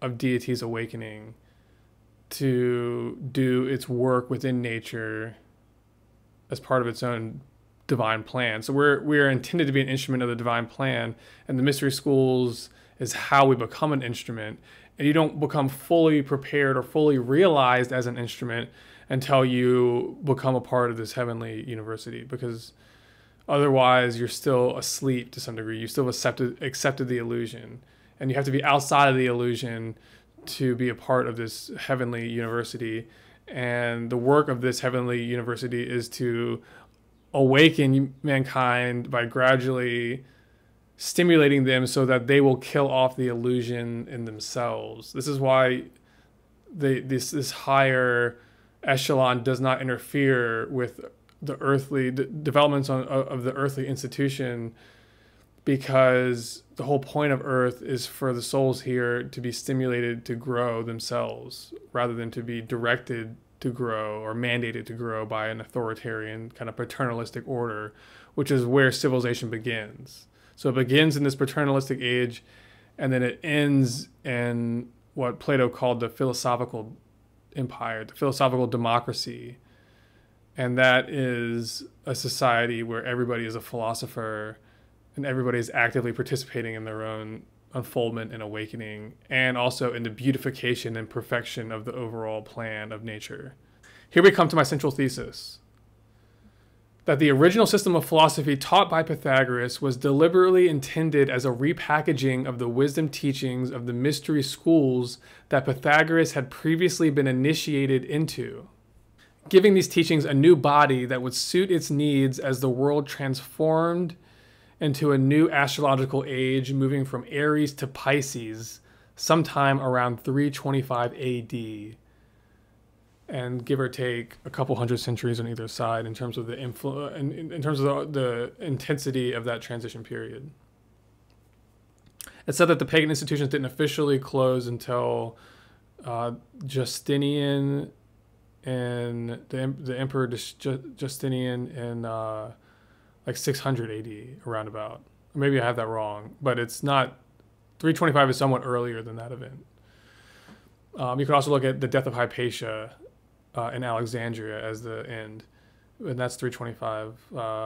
of deity's awakening, to do its work within nature as part of its own divine plan. So we're intended to be an instrument of the divine plan, and the mystery schools is how we become an instrument. And you don't become fully prepared or fully realized as an instrument until you become a part of this heavenly university, because otherwise you're still asleep to some degree. You still accepted the illusion, and you have to be outside of the illusion to be a part of this heavenly university. And the work of this heavenly university is to awaken mankind by gradually stimulating them so that they will kill off the illusion in themselves. This is why this higher echelon does not interfere with the earthly developments of the earthly institution, because the whole point of Earth is for the souls here to be stimulated to grow themselves rather than to be directed to grow or mandated to grow by an authoritarian kind of paternalistic order, which is where civilization begins. So it begins in this paternalistic age, and then it ends in what Plato called the philosophical empire, the philosophical democracy. And that is a society where everybody is a philosopher and everybody is actively participating in their own unfoldment and awakening, and also in the beautification and perfection of the overall plan of nature. Here we come to my central thesis, that the original system of philosophy taught by Pythagoras was deliberately intended as a repackaging of the wisdom teachings of the mystery schools that Pythagoras had previously been initiated into, giving these teachings a new body that would suit its needs as the world transformed into a new astrological age, moving from Aries to Pisces sometime around 325 AD, and give or take a couple hundred centuries on either side in terms of the in terms of the intensity of that transition period. It said that the pagan institutions didn't officially close until Justinian and the Emperor Justinian in like 600 AD, around about. Or maybe I have that wrong, but it's not. 325 is somewhat earlier than that event. You could also look at the death of Hypatia in Alexandria as the end, and that's 325.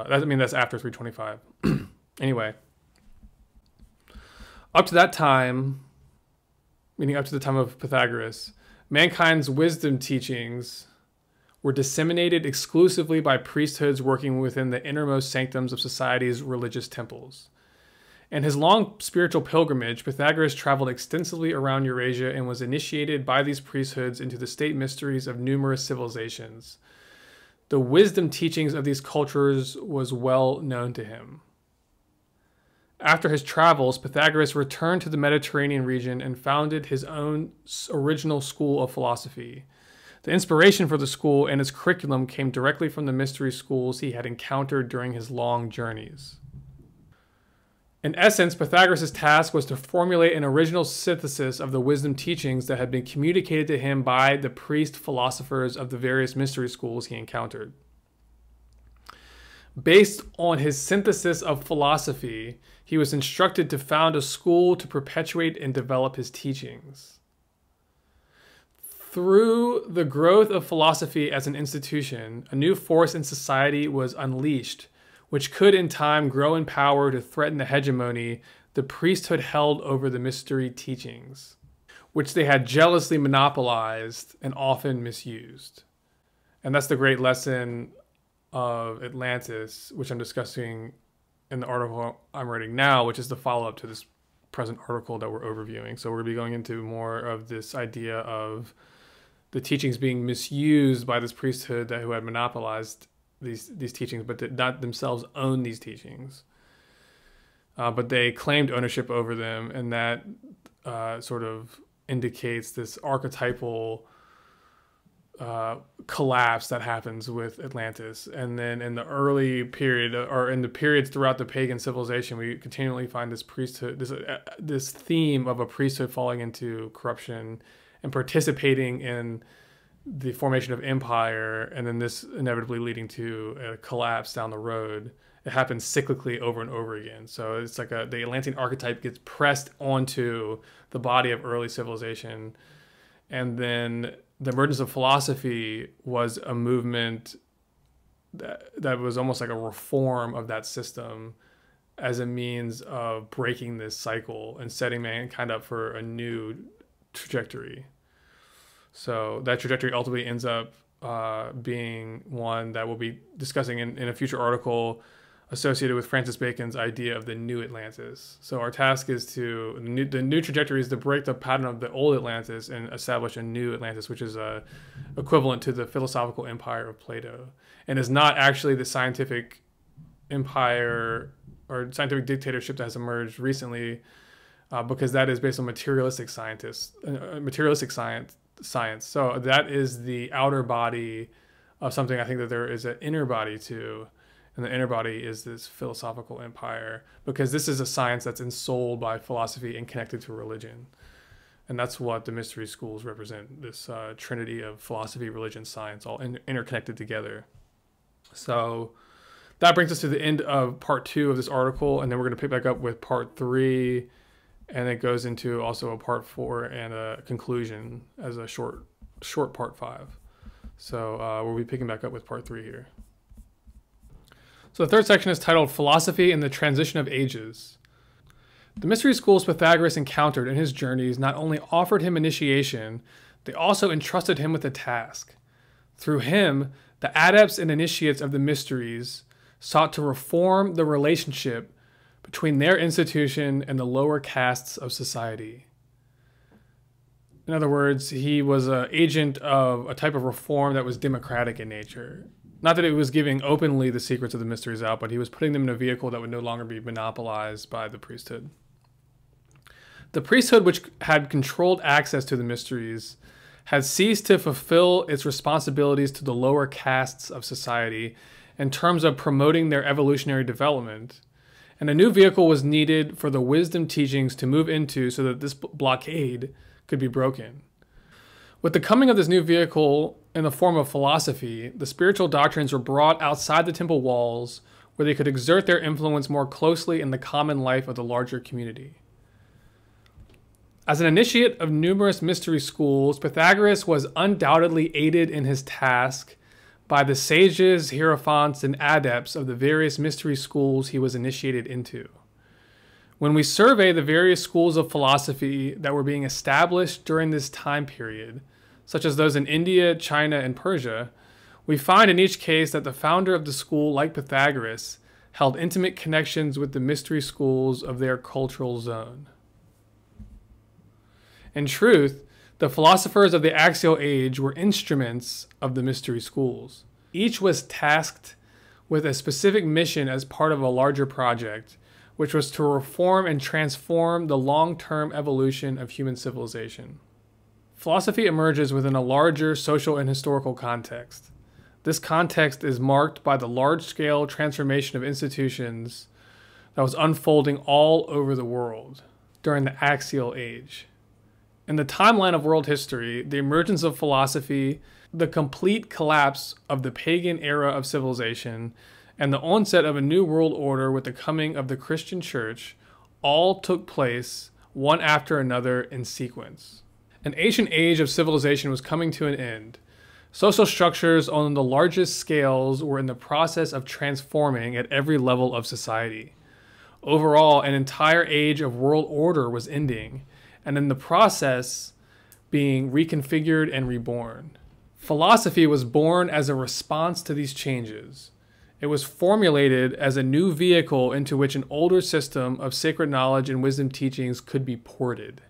That's after 325. Anyway, up to that time, meaning up to the time of Pythagoras, mankind's wisdom teachings were disseminated exclusively by priesthoods working within the innermost sanctums of society's religious temples. In his long spiritual pilgrimage, Pythagoras traveled extensively around Eurasia and was initiated by these priesthoods into the state mysteries of numerous civilizations. The wisdom teachings of these cultures was well known to him. After his travels, Pythagoras returned to the Mediterranean region and founded his own original school of philosophy. The inspiration for the school and its curriculum came directly from the mystery schools he had encountered during his long journeys. In essence, Pythagoras' task was to formulate an original synthesis of the wisdom teachings that had been communicated to him by the priest philosophers of the various mystery schools he encountered. Based on his synthesis of philosophy, he was instructed to found a school to perpetuate and develop his teachings. Through the growth of philosophy as an institution, a new force in society was unleashed, which could in time grow in power to threaten the hegemony the priesthood held over the mystery teachings, which they had jealously monopolized and often misused. And that's the great lesson of Atlantis, which I'm discussing in the article I'm writing now, which is the follow-up to this present article that we're overviewing. So we're going to be going into more of this idea of the teachings being misused by this priesthood who had monopolized these teachings, but did not themselves own these teachings. But they claimed ownership over them, and that sort of indicates this archetypal collapse that happens with Atlantis. And then in the early period, or in the periods throughout the pagan civilization, we continually find this priesthood, this theme of a priesthood falling into corruption and participating in the formation of empire, and then this inevitably leading to a collapse down the road. It happens cyclically over and over again. So it's like the Atlantean archetype gets pressed onto the body of early civilization. And then the emergence of philosophy was a movement that was almost like a reform of that system as a means of breaking this cycle and setting mankind up for a new trajectory. So that trajectory ultimately ends up being one that we'll be discussing in a future article associated with Francis Bacon's idea of the new Atlantis. So our task is the new trajectory is to break the pattern of the old Atlantis and establish a new Atlantis, which is equivalent to the philosophical empire of Plato, and is not actually the scientific empire or scientific dictatorship that has emerged recently, because that is based on materialistic science. So that is the outer body of something I think that there is an inner body to, and the inner body is this philosophical empire, because this is a science that's ensouled by philosophy and connected to religion. And that's what the mystery schools represent, this trinity of philosophy, religion, science, all interconnected together. So that brings us to the end of part 2 of this article, and then we're going to pick back up with part 3, and it goes into also a part 4 and a conclusion as a short part 5. So we'll be picking back up with part 3 here. So the third section is titled Philosophy and the Transition of Ages. The mystery schools Pythagoras encountered in his journeys not only offered him initiation, they also entrusted him with a task. Through him, the adepts and initiates of the mysteries sought to reform the relationship between their institution and the lower castes of society. In other words, he was an agent of a type of reform that was democratic in nature. Not that it was giving openly the secrets of the mysteries out, but he was putting them in a vehicle that would no longer be monopolized by the priesthood. The priesthood, which had controlled access to the mysteries, had ceased to fulfill its responsibilities to the lower castes of society in terms of promoting their evolutionary development, and a new vehicle was needed for the wisdom teachings to move into so that this blockade could be broken. With the coming of this new vehicle in the form of philosophy, the spiritual doctrines were brought outside the temple walls where they could exert their influence more closely in the common life of the larger community. As an initiate of numerous mystery schools, Pythagoras was undoubtedly aided in his task by the sages, hierophants, and adepts of the various mystery schools he was initiated into. When we survey the various schools of philosophy that were being established during this time period, such as those in India, China, and Persia, we find in each case that the founder of the school, like Pythagoras, held intimate connections with the mystery schools of their cultural zone. In truth, the philosophers of the Axial age were instruments of the mystery schools. Each was tasked with a specific mission as part of a larger project, which was to reform and transform the long-term evolution of human civilization. Philosophy emerges within a larger social and historical context. This context is marked by the large-scale transformation of institutions that was unfolding all over the world during the Axial age. In the timeline of world history, the emergence of philosophy, the complete collapse of the pagan era of civilization, and the onset of a new world order with the coming of the Christian church all took place one after another in sequence. An ancient age of civilization was coming to an end. Social structures on the largest scales were in the process of transforming at every level of society. Overall, an entire age of world order was ending, and in the process being reconfigured and reborn. Philosophy was born as a response to these changes. It was formulated as a new vehicle into which an older system of sacred knowledge and wisdom teachings could be ported.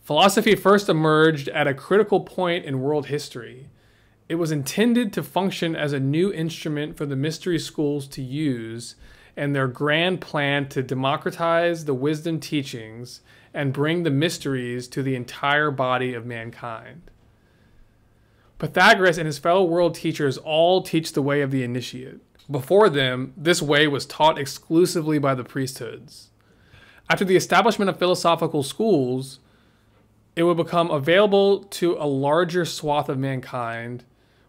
Philosophy first emerged at a critical point in world history. It was intended to function as a new instrument for the mystery schools to use in their grand plan to democratize the wisdom teachings and bring the mysteries to the entire body of mankind. Pythagoras and his fellow world teachers all teach the way of the initiate. Before them, this way was taught exclusively by the priesthoods. After the establishment of philosophical schools, it would become available to a larger swath of mankind,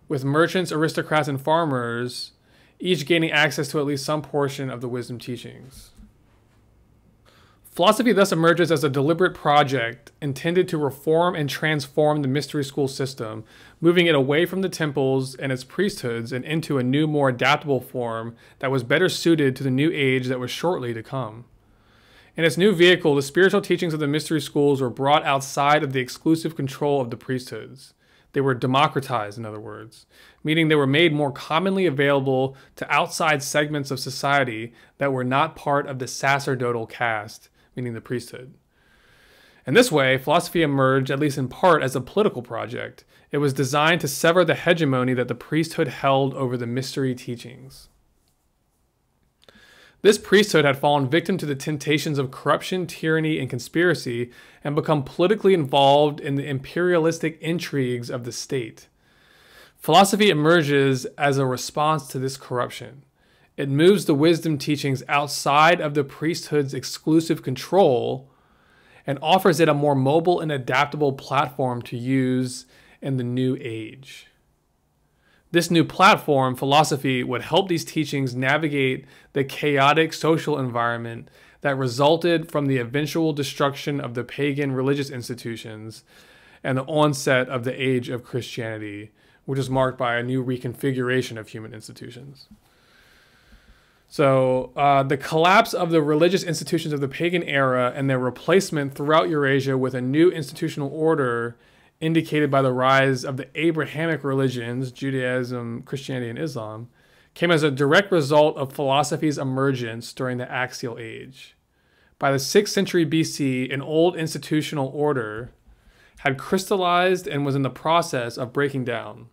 with merchants, aristocrats, and farmers each gaining access to at least some portion of the wisdom teachings. Philosophy thus emerges as a deliberate project intended to reform and transform the mystery school system, moving it away from the temples and its priesthoods and into a new, more adaptable form that was better suited to the new age that was shortly to come. In its new vehicle, the spiritual teachings of the mystery schools were brought outside of the exclusive control of the priesthoods. They were democratized, in other words, meaning they were made more commonly available to outside segments of society that were not part of the sacerdotal caste, meaning the priesthood. In this way, philosophy emerged, at least in part, as a political project. It was designed to sever the hegemony that the priesthood held over the mystery teachings. This priesthood had fallen victim to the temptations of corruption, tyranny, and conspiracy, and become politically involved in the imperialistic intrigues of the state. Philosophy emerges as a response to this corruption. It moves the wisdom teachings outside of the priesthood's exclusive control and offers it a more mobile and adaptable platform to use in the new age. This new platform, philosophy, would help these teachings navigate the chaotic social environment that resulted from the eventual destruction of the pagan religious institutions and the onset of the age of Christianity, which is marked by a new reconfiguration of human institutions. So the collapse of the religious institutions of the pagan era and their replacement throughout Eurasia with a new institutional order indicated by the rise of the Abrahamic religions, Judaism, Christianity, and Islam, came as a direct result of philosophy's emergence during the Axial Age. By the 6th century BC, an old institutional order had crystallized and was in the process of breaking down.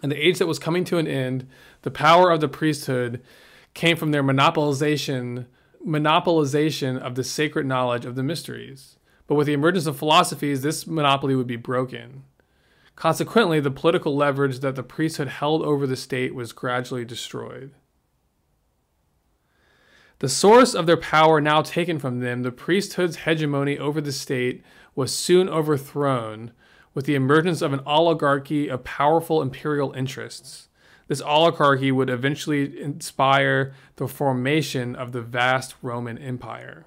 In the age that was coming to an end, the power of the priesthood came from their monopolization of the sacred knowledge of the mysteries. But with the emergence of philosophies, this monopoly would be broken. Consequently, the political leverage that the priesthood held over the state was gradually destroyed. The source of their power now taken from them, the priesthood's hegemony over the state, was soon overthrown with the emergence of an oligarchy of powerful imperial interests. This oligarchy would eventually inspire the formation of the vast Roman Empire.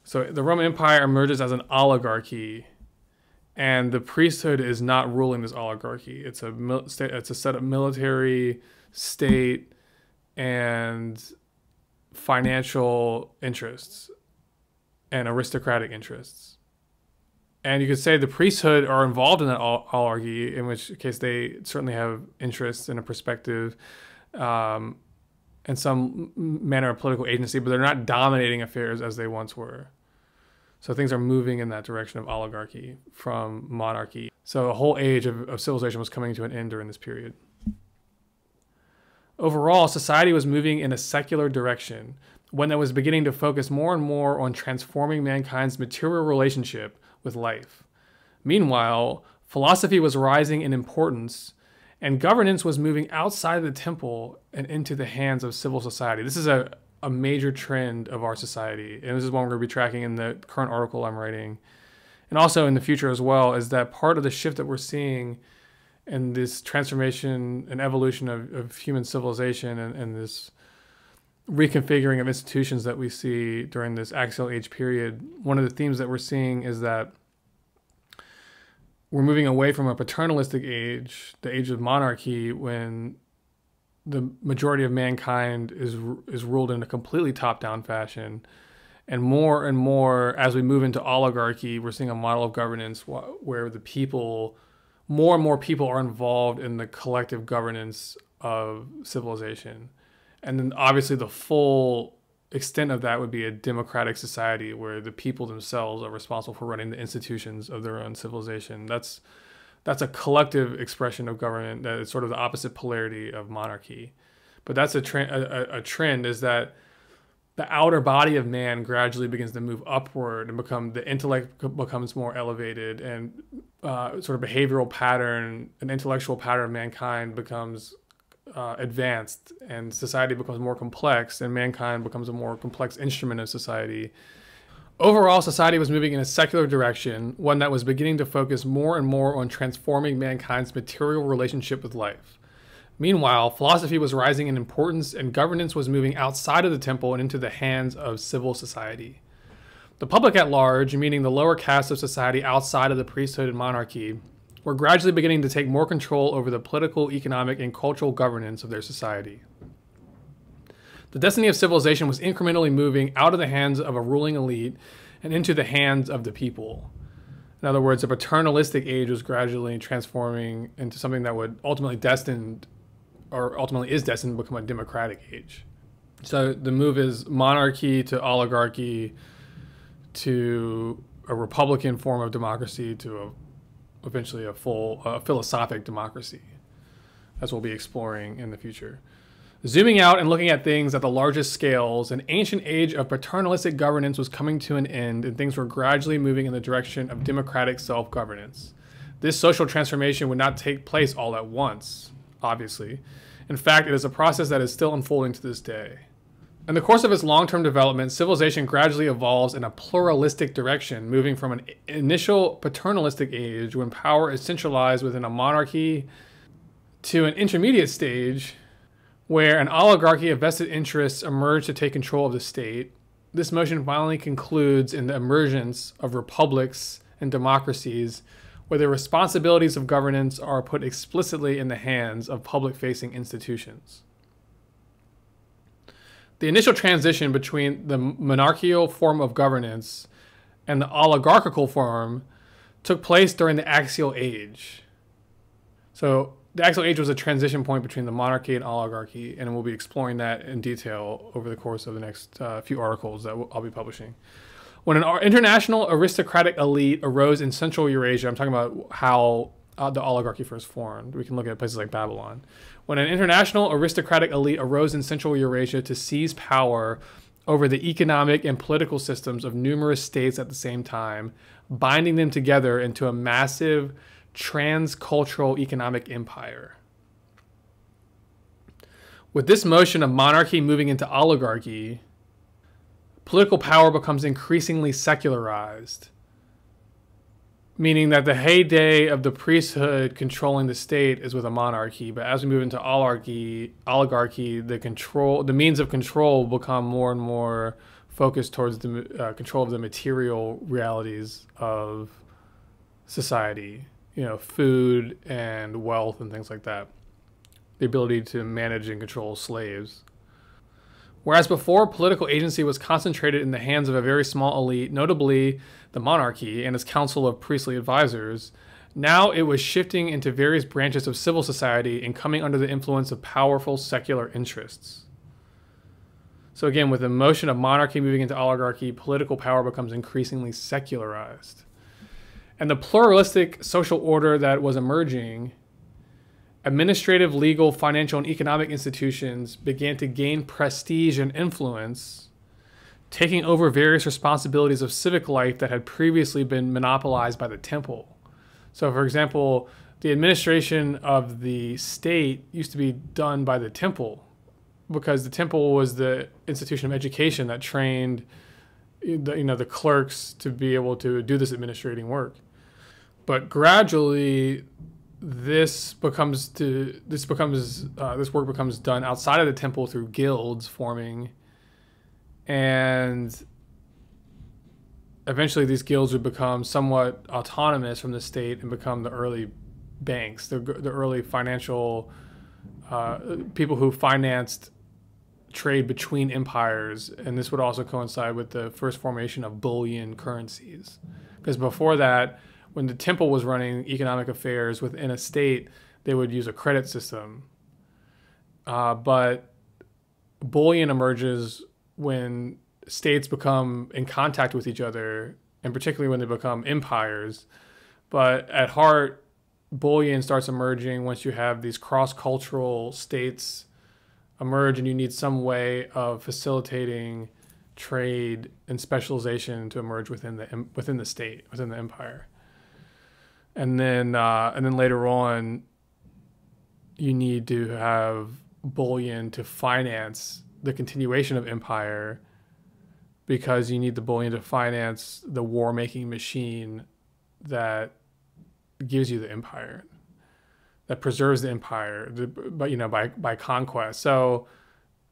So the Roman Empire emerges as an oligarchy, and the priesthood is not ruling this oligarchy. It's a set of military, state, and financial interests and aristocratic interests. And you could say the priesthood are involved in that oligarchy, in which case they certainly have interests and a perspective and some manner of political agency, but they're not dominating affairs as they once were. So things are moving in that direction of oligarchy from monarchy. So a whole age of civilization was coming to an end during this period. Overall, society was moving in a secular direction, one that was beginning to focus more and more on transforming mankind's material relationship with life. Meanwhile, philosophy was rising in importance, and governance was moving outside of the temple and into the hands of civil society. This is a major trend of our society, and this is one we're going to be tracking in the current article I'm writing, and also in the future as well, is that part of the shift that we're seeing in this transformation and evolution of human civilization and this reconfiguring of institutions that we see during this Axial Age period. One of the themes that we're seeing is that we're moving away from a paternalistic age, the age of monarchy, when the majority of mankind is ruled in a completely top-down fashion. And more, as we move into oligarchy, we're seeing a model of governance where the people, more and more people are involved in the collective governance of civilization. And then obviously the full extent of that would be a democratic society where the people themselves are responsible for running the institutions of their own civilization. That's a collective expression of government that is sort of the opposite polarity of monarchy. But that's a trend is that the outer body of man gradually begins to move upward and the intellect becomes more elevated, and sort of behavioral pattern, an intellectual pattern of mankind becomes advanced, and society becomes more complex, and mankind becomes a more complex instrument of society. Overall, society was moving in a secular direction, one that was beginning to focus more and more on transforming mankind's material relationship with life. Meanwhile, philosophy was rising in importance, and governance was moving outside of the temple and into the hands of civil society. The public at large, meaning the lower castes of society outside of the priesthood and monarchy, were gradually beginning to take more control over the political, economic, and cultural governance of their society. The destiny of civilization was incrementally moving out of the hands of a ruling elite and into the hands of the people. In other words, a paternalistic age was gradually transforming into something that would ultimately is destined to become a democratic age. So the move is monarchy to oligarchy to a republican form of democracy to eventually a full philosophic democracy, as we'll be exploring in the future. Zooming out and looking at things at the largest scales, an ancient age of paternalistic governance was coming to an end, and things were gradually moving in the direction of democratic self-governance. This social transformation would not take place all at once, obviously. In fact, it is a process that is still unfolding to this day. In the course of its long-term development, civilization gradually evolves in a pluralistic direction, moving from an initial paternalistic age when power is centralized within a monarchy to an intermediate stage where an oligarchy of vested interests emerge to take control of the state. This motion finally concludes in the emergence of republics and democracies where the responsibilities of governance are put explicitly in the hands of public-facing institutions. The initial transition between the monarchical form of governance and the oligarchical form took place during the Axial Age. So the Axial Age was a transition point between the monarchy and oligarchy, and we'll be exploring that in detail over the course of the next few articles that I'll be publishing. When an international aristocratic elite arose in Central Eurasia, I'm talking about how the oligarchy first formed. We can look at places like Babylon. When an international aristocratic elite arose in Central Eurasia to seize power over the economic and political systems of numerous states at the same time, binding them together into a massive transcultural economic empire. With this motion of monarchy moving into oligarchy, political power becomes increasingly secularized, meaning that the heyday of the priesthood controlling the state is with a monarchy, but as we move into oligarchy, the means of control become more and more focused towards the control of the material realities of society, food and wealth and things like that. The ability to manage and control slaves. Whereas before, political agency was concentrated in the hands of a very small elite, notably the monarchy and its council of priestly advisors, now it was shifting into various branches of civil society and coming under the influence of powerful secular interests. So again, with the motion of monarchy moving into oligarchy, political power becomes increasingly secularized. And the pluralistic social order that was emerging, administrative, legal, financial, and economic institutions began to gain prestige and influence, taking over various responsibilities of civic life that had previously been monopolized by the temple. So, for example, the administration of the state used to be done by the temple because the temple was the institution of education that trained the clerks to be able to do this administrating work. But gradually, this work becomes done outside of the temple through guilds forming, and eventually these guilds would become somewhat autonomous from the state and become the early banks, the early financial people who financed trade between empires. And this would also coincide with the first formation of bullion currencies, because before that, when the temple was running economic affairs within a state, they would use a credit system. But bullion emerges when states become in contact with each other, and particularly when they become empires. But at heart, bullion starts emerging once you have these cross-cultural states emerge and you need some way of facilitating trade and specialization to emerge within the state, within the empire. And then later on, you need to have bullion to finance the continuation of empire, because you need the bullion to finance the war-making machine that gives you the empire, that preserves the empire, by conquest. So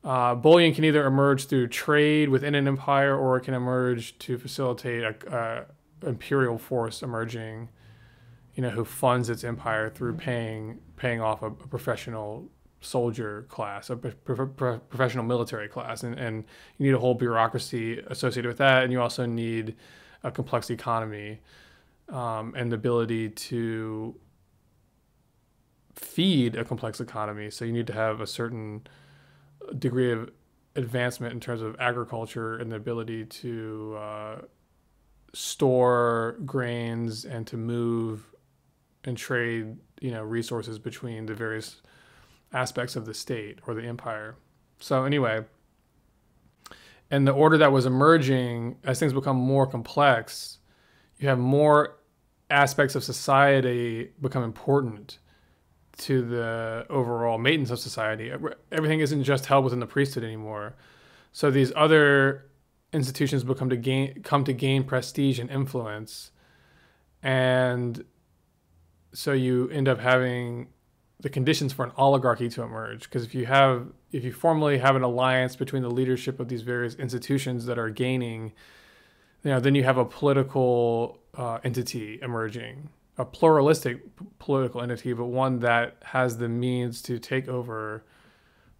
bullion can either emerge through trade within an empire, or it can emerge to facilitate a imperial force emerging, who funds its empire through paying off a professional soldier class, a professional military class. And you need a whole bureaucracy associated with that. And you also need a complex economy and the ability to feed a complex economy. So you need to have a certain degree of advancement in terms of agriculture and the ability to store grains and to move and trade, resources between the various aspects of the state or the empire. So anyway, and the order that was emerging, as things become more complex, you have more aspects of society become important to the overall maintenance of society. Everything isn't just held within the priesthood anymore. So these other institutions come to gain prestige and influence, and so you end up having the conditions for an oligarchy to emerge. Because if you formally have an alliance between the leadership of these various institutions that are gaining, then you have a political entity emerging, a pluralistic political entity, but one that has the means to take over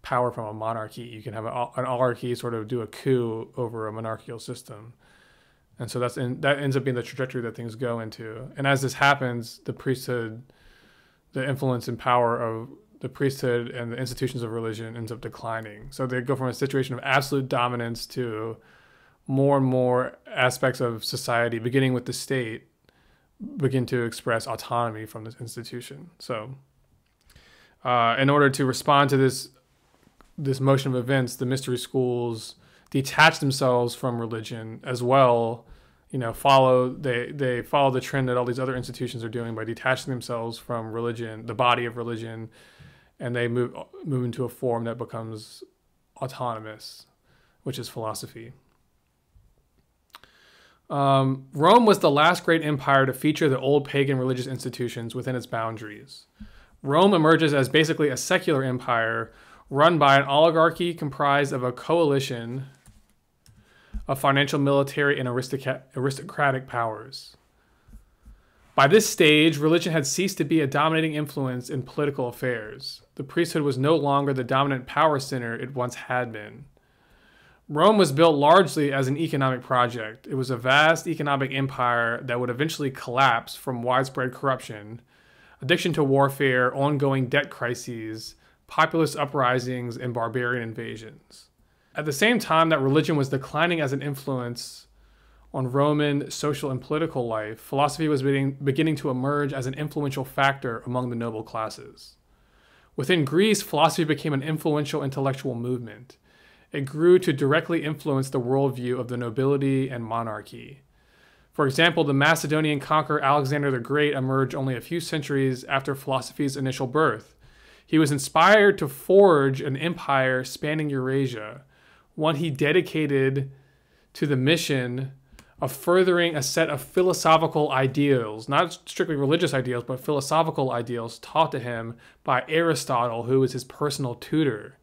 power from a monarchy. You can have an oligarchy sort of do a coup over a monarchical system. And so that ends up being the trajectory that things go into. And as this happens, the priesthood, the influence and power of the priesthood and the institutions of religion ends up declining. So they go from a situation of absolute dominance to more and more aspects of society, beginning with the state, begin to express autonomy from this institution. So in order to respond to this motion of events, the mystery schools detach themselves from religion as well. They follow the trend that all these other institutions are doing by detaching themselves from religion, the body of religion, and they move into a form that becomes autonomous, which is philosophy. Rome was the last great empire to feature the old pagan religious institutions within its boundaries. Rome emerges as basically a secular empire run by an oligarchy comprised of a coalition of financial, military, and aristocratic powers. By this stage, religion had ceased to be a dominating influence in political affairs. The priesthood was no longer the dominant power center it once had been. Rome was built largely as an economic project. It was a vast economic empire that would eventually collapse from widespread corruption, addiction to warfare, ongoing debt crises, populist uprisings, and barbarian invasions. At the same time that religion was declining as an influence on Roman social and political life, philosophy was beginning to emerge as an influential factor among the noble classes. Within Greece, philosophy became an influential intellectual movement. It grew to directly influence the worldview of the nobility and monarchy. For example, the Macedonian conqueror Alexander the Great emerged only a few centuries after philosophy's initial birth. He was inspired to forge an empire spanning Eurasia, one he dedicated to the mission of furthering a set of philosophical ideals, not strictly religious ideals, but philosophical ideals taught to him by Aristotle, who was his personal tutor.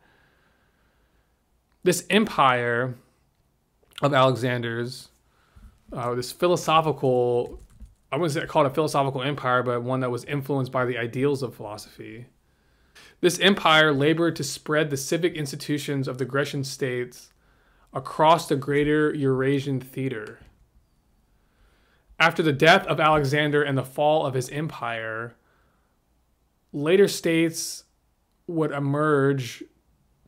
This empire of Alexander's, this philosophical, I wouldn't say call it a philosophical empire, but one that was influenced by the ideals of philosophy. This empire labored to spread the civic institutions of the Grecian states across the greater Eurasian theater. After the death of Alexander and the fall of his empire, later states would emerge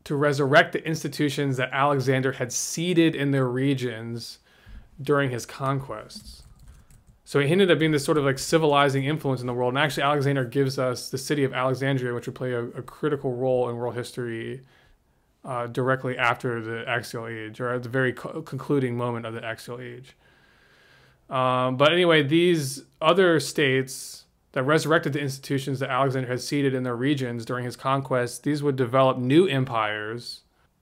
to resurrect the institutions that Alexander had seeded in their regions during his conquests. So he ended up being this sort of like civilizing influence in the world. And actually, Alexander gives us the city of Alexandria, which would play a critical role in world history directly after the Axial Age, or at the very concluding moment of the Axial Age. But anyway, these other states that resurrected the institutions that Alexander had seeded in their regions during his conquest, these would develop new empires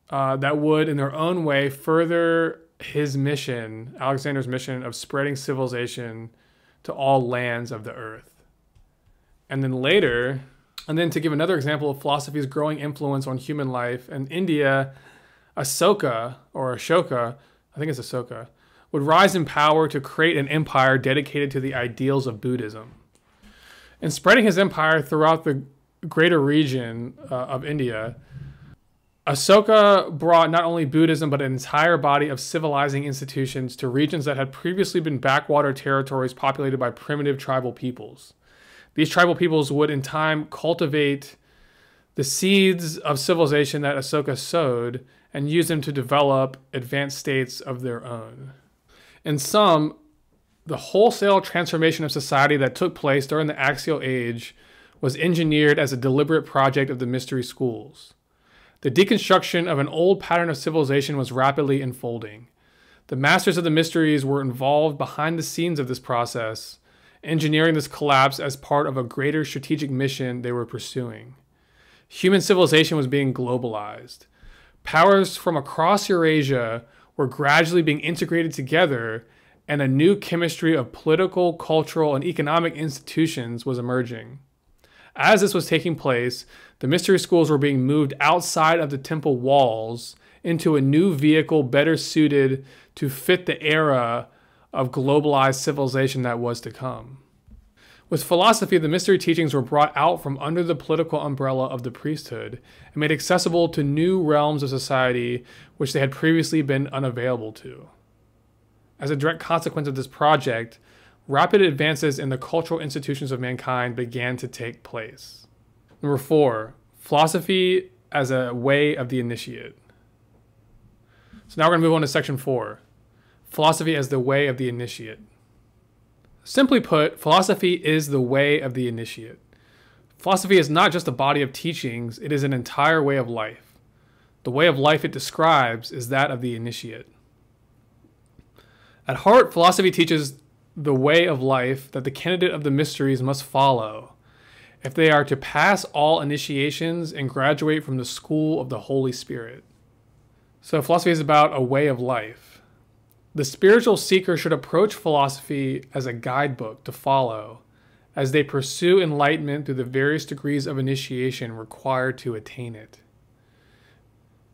that would, in their own way, further his mission, Alexander's mission of spreading civilization to all lands of the earth. And then to give another example of philosophy's growing influence on human life, in India, Ashoka, I think it's Ashoka, would rise in power to create an empire dedicated to the ideals of Buddhism. In spreading his empire throughout the greater region of India, Ashoka brought not only Buddhism, but an entire body of civilizing institutions to regions that had previously been backwater territories populated by primitive tribal peoples. These tribal peoples would in time cultivate the seeds of civilization that Ashoka sowed and use them to develop advanced states of their own. In sum, the wholesale transformation of society that took place during the Axial Age was engineered as a deliberate project of the mystery schools. The deconstruction of an old pattern of civilization was rapidly unfolding. The masters of the mysteries were involved behind the scenes of this process, engineering this collapse as part of a greater strategic mission they were pursuing. Human civilization was being globalized. Powers from across Eurasia were gradually being integrated together, and a new chemistry of political, cultural, and economic institutions was emerging. As this was taking place, the mystery schools were being moved outside of the temple walls into a new vehicle better suited to fit the era of globalized civilization that was to come. With philosophy, the mystery teachings were brought out from under the political umbrella of the priesthood and made accessible to new realms of society which they had previously been unavailable to. As a direct consequence of this project, rapid advances in the cultural institutions of mankind began to take place. Number 4, philosophy as a way of the initiate. So now we're going to move on to section 4, philosophy as the way of the initiate. Simply put, philosophy is the way of the initiate. Philosophy is not just a body of teachings, it is an entire way of life. The way of life it describes is that of the initiate. At heart, philosophy teaches the way of life that the candidate of the mysteries must follow if they are to pass all initiations and graduate from the school of the Holy Spirit. So philosophy is about a way of life. The spiritual seeker should approach philosophy as a guidebook to follow as they pursue enlightenment through the various degrees of initiation required to attain it.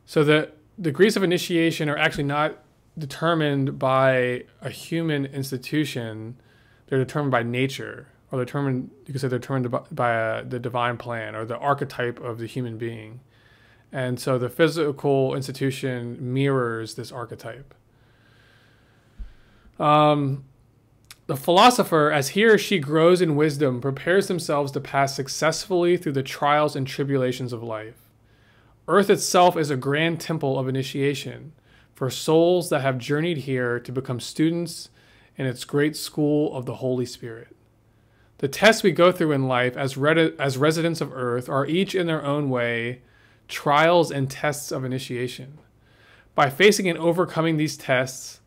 So the degrees of initiation are actually not determined by a human institution, they're determined by nature, or you could say they're determined by the divine plan or the archetype of the human being. And so the physical institution mirrors this archetype. The philosopher, as he or she grows in wisdom, prepares themselves to pass successfully through the trials and tribulations of life. Earth itself is a grand temple of initiation for souls that have journeyed here to become students in its great school of the Holy Spirit. The tests we go through in life as residents of Earth are each in their own way trials and tests of initiation. By facing and overcoming these tests,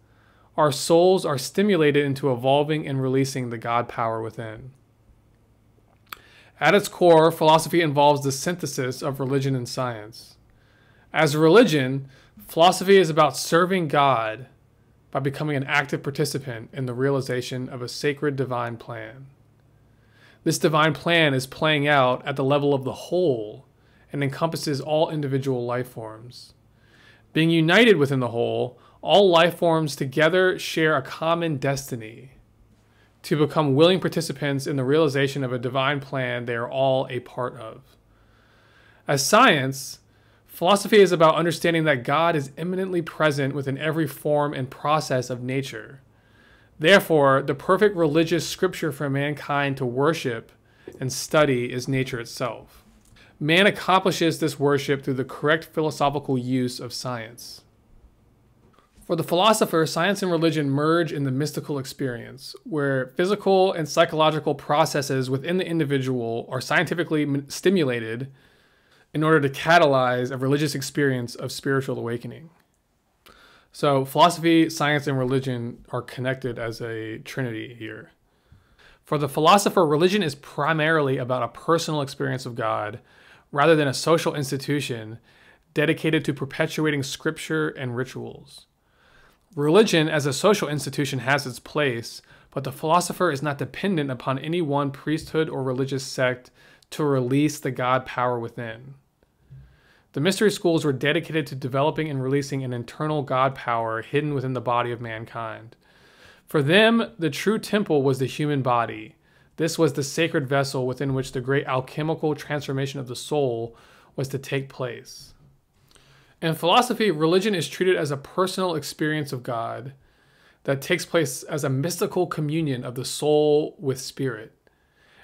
our souls are stimulated into evolving and releasing the God power within. At its core, philosophy involves the synthesis of religion and science. As a religion, philosophy is about serving God by becoming an active participant in the realization of a sacred divine plan. This divine plan is playing out at the level of the whole and encompasses all individual life forms. Being united within the whole, all life forms together share a common destiny to become willing participants in the realization of a divine plan they are all a part of. As science, philosophy is about understanding that God is immanently present within every form and process of nature. Therefore, the perfect religious scripture for mankind to worship and study is nature itself. Man accomplishes this worship through the correct philosophical use of science. For the philosopher, science and religion merge in the mystical experience, where physical and psychological processes within the individual are scientifically stimulated in order to catalyze a religious experience of spiritual awakening. So philosophy, science, and religion are connected as a trinity here. For the philosopher, religion is primarily about a personal experience of God rather than a social institution dedicated to perpetuating scripture and rituals. Religion as a social institution has its place, but the philosopher is not dependent upon any one priesthood or religious sect to release the God power within. The mystery schools were dedicated to developing and releasing an internal God power hidden within the body of mankind. For them, the true temple was the human body. This was the sacred vessel within which the great alchemical transformation of the soul was to take place. In philosophy, religion is treated as a personal experience of God that takes place as a mystical communion of the soul with spirit,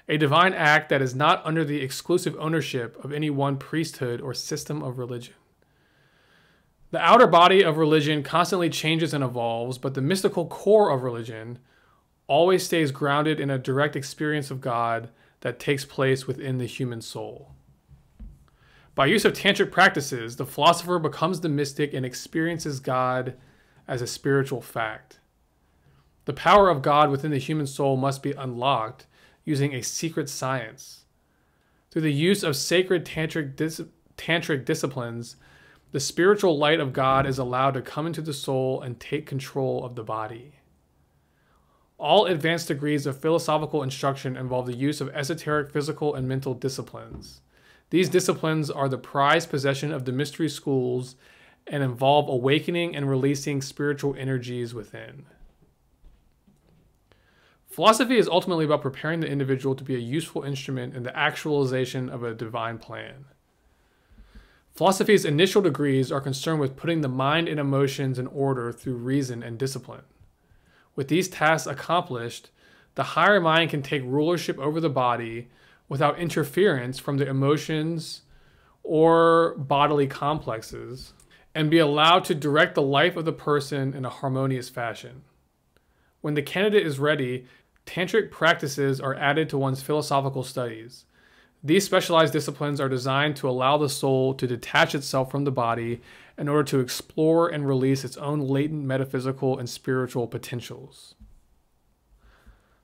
a divine act that is not under the exclusive ownership of any one priesthood or system of religion. The outer body of religion constantly changes and evolves, but the mystical core of religion always stays grounded in a direct experience of God that takes place within the human soul. By use of tantric practices, the philosopher becomes the mystic and experiences God as a spiritual fact. The power of God within the human soul must be unlocked using a secret science. Through the use of sacred tantric disciplines, The spiritual light of God is allowed to come into the soul and take control of the body. All advanced degrees of philosophical instruction involve the use of esoteric physical and mental disciplines. These disciplines are the prized possession of the mystery schools and involve awakening and releasing spiritual energies within. Philosophy is ultimately about preparing the individual to be a useful instrument in the actualization of a divine plan. Philosophy's initial degrees are concerned with putting the mind and emotions in order through reason and discipline. With these tasks accomplished, the higher mind can take rulership over the body without interference from the emotions or bodily complexes, and be allowed to direct the life of the person in a harmonious fashion. When the candidate is ready, tantric practices are added to one's philosophical studies. These specialized disciplines are designed to allow the soul to detach itself from the body in order to explore and release its own latent metaphysical and spiritual potentials.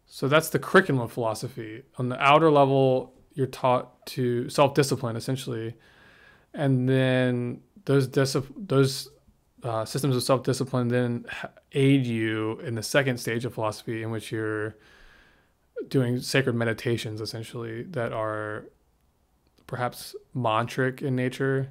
So that's the curriculum of philosophy. On the outer level, you're taught to self-discipline, essentially. And then those systems of self-discipline then aid you in the second stage of philosophy, in which you're doing sacred meditations, essentially, that are perhaps mantric in nature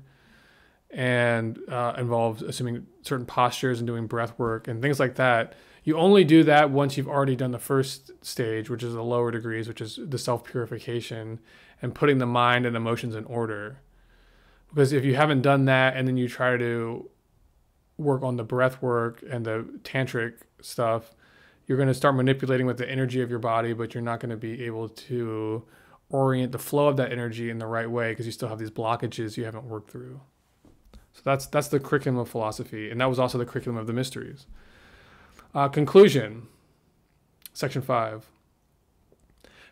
and involve assuming certain postures and doing breath work and things like that. You only do that once you've already done the first stage, which is the lower degrees, which is the self-purification and putting the mind and emotions in order. Because if you haven't done that and then you try to work on the breath work and the tantric stuff, you're going to start manipulating with the energy of your body, but you're not going to be able to orient the flow of that energy in the right way because you still have these blockages you haven't worked through. So that's the curriculum of philosophy, and that was also the curriculum of the mysteries. Conclusion, section 5.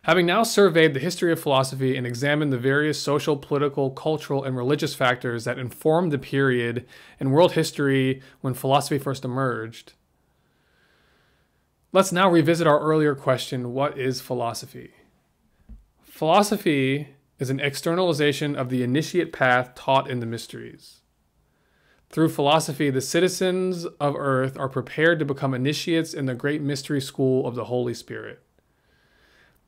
Having now surveyed the history of philosophy and examined the various social, political, cultural, and religious factors that informed the period in world history when philosophy first emerged, let's now revisit our earlier question: what is philosophy? Philosophy is an externalization of the initiate path taught in the mysteries. Through philosophy, the citizens of Earth are prepared to become initiates in the great mystery school of the Holy Spirit.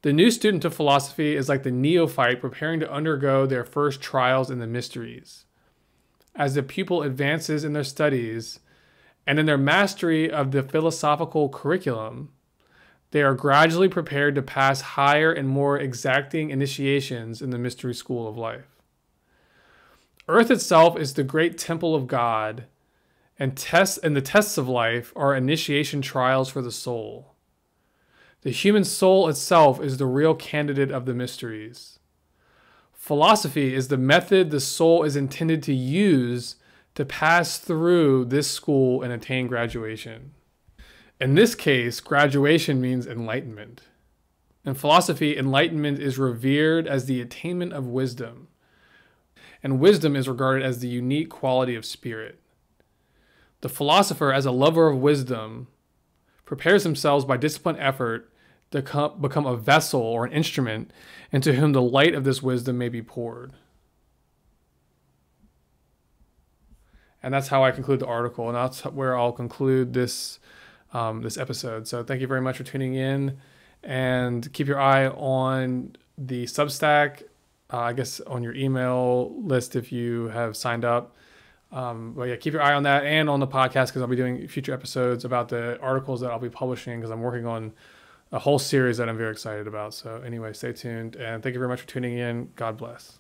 The new student of philosophy is like the neophyte preparing to undergo their first trials in the mysteries. As the pupil advances in their studies and in their mastery of the philosophical curriculum, they are gradually prepared to pass higher and more exacting initiations in the mystery school of life. Earth itself is the great temple of God, and the tests of life are initiation trials for the soul. The human soul itself is the real candidate of the mysteries. Philosophy is the method the soul is intended to use to pass through this school and attain graduation. In this case, graduation means enlightenment. In philosophy, enlightenment is revered as the attainment of wisdom, and wisdom is regarded as the unique quality of spirit. The philosopher, as a lover of wisdom, prepares themselves by disciplined effort to become a vessel or an instrument into whom the light of this wisdom may be poured. And that's how I conclude the article, and that's where I'll conclude this episode. So thank you very much for tuning in, and keep your eye on the Substack, I guess on your email list if you have signed up. But yeah, keep your eye on that and on the podcast, because I'll be doing future episodes about the articles that I'll be publishing, because I'm working on a whole series that I'm very excited about. So anyway, stay tuned, and thank you very much for tuning in. God bless.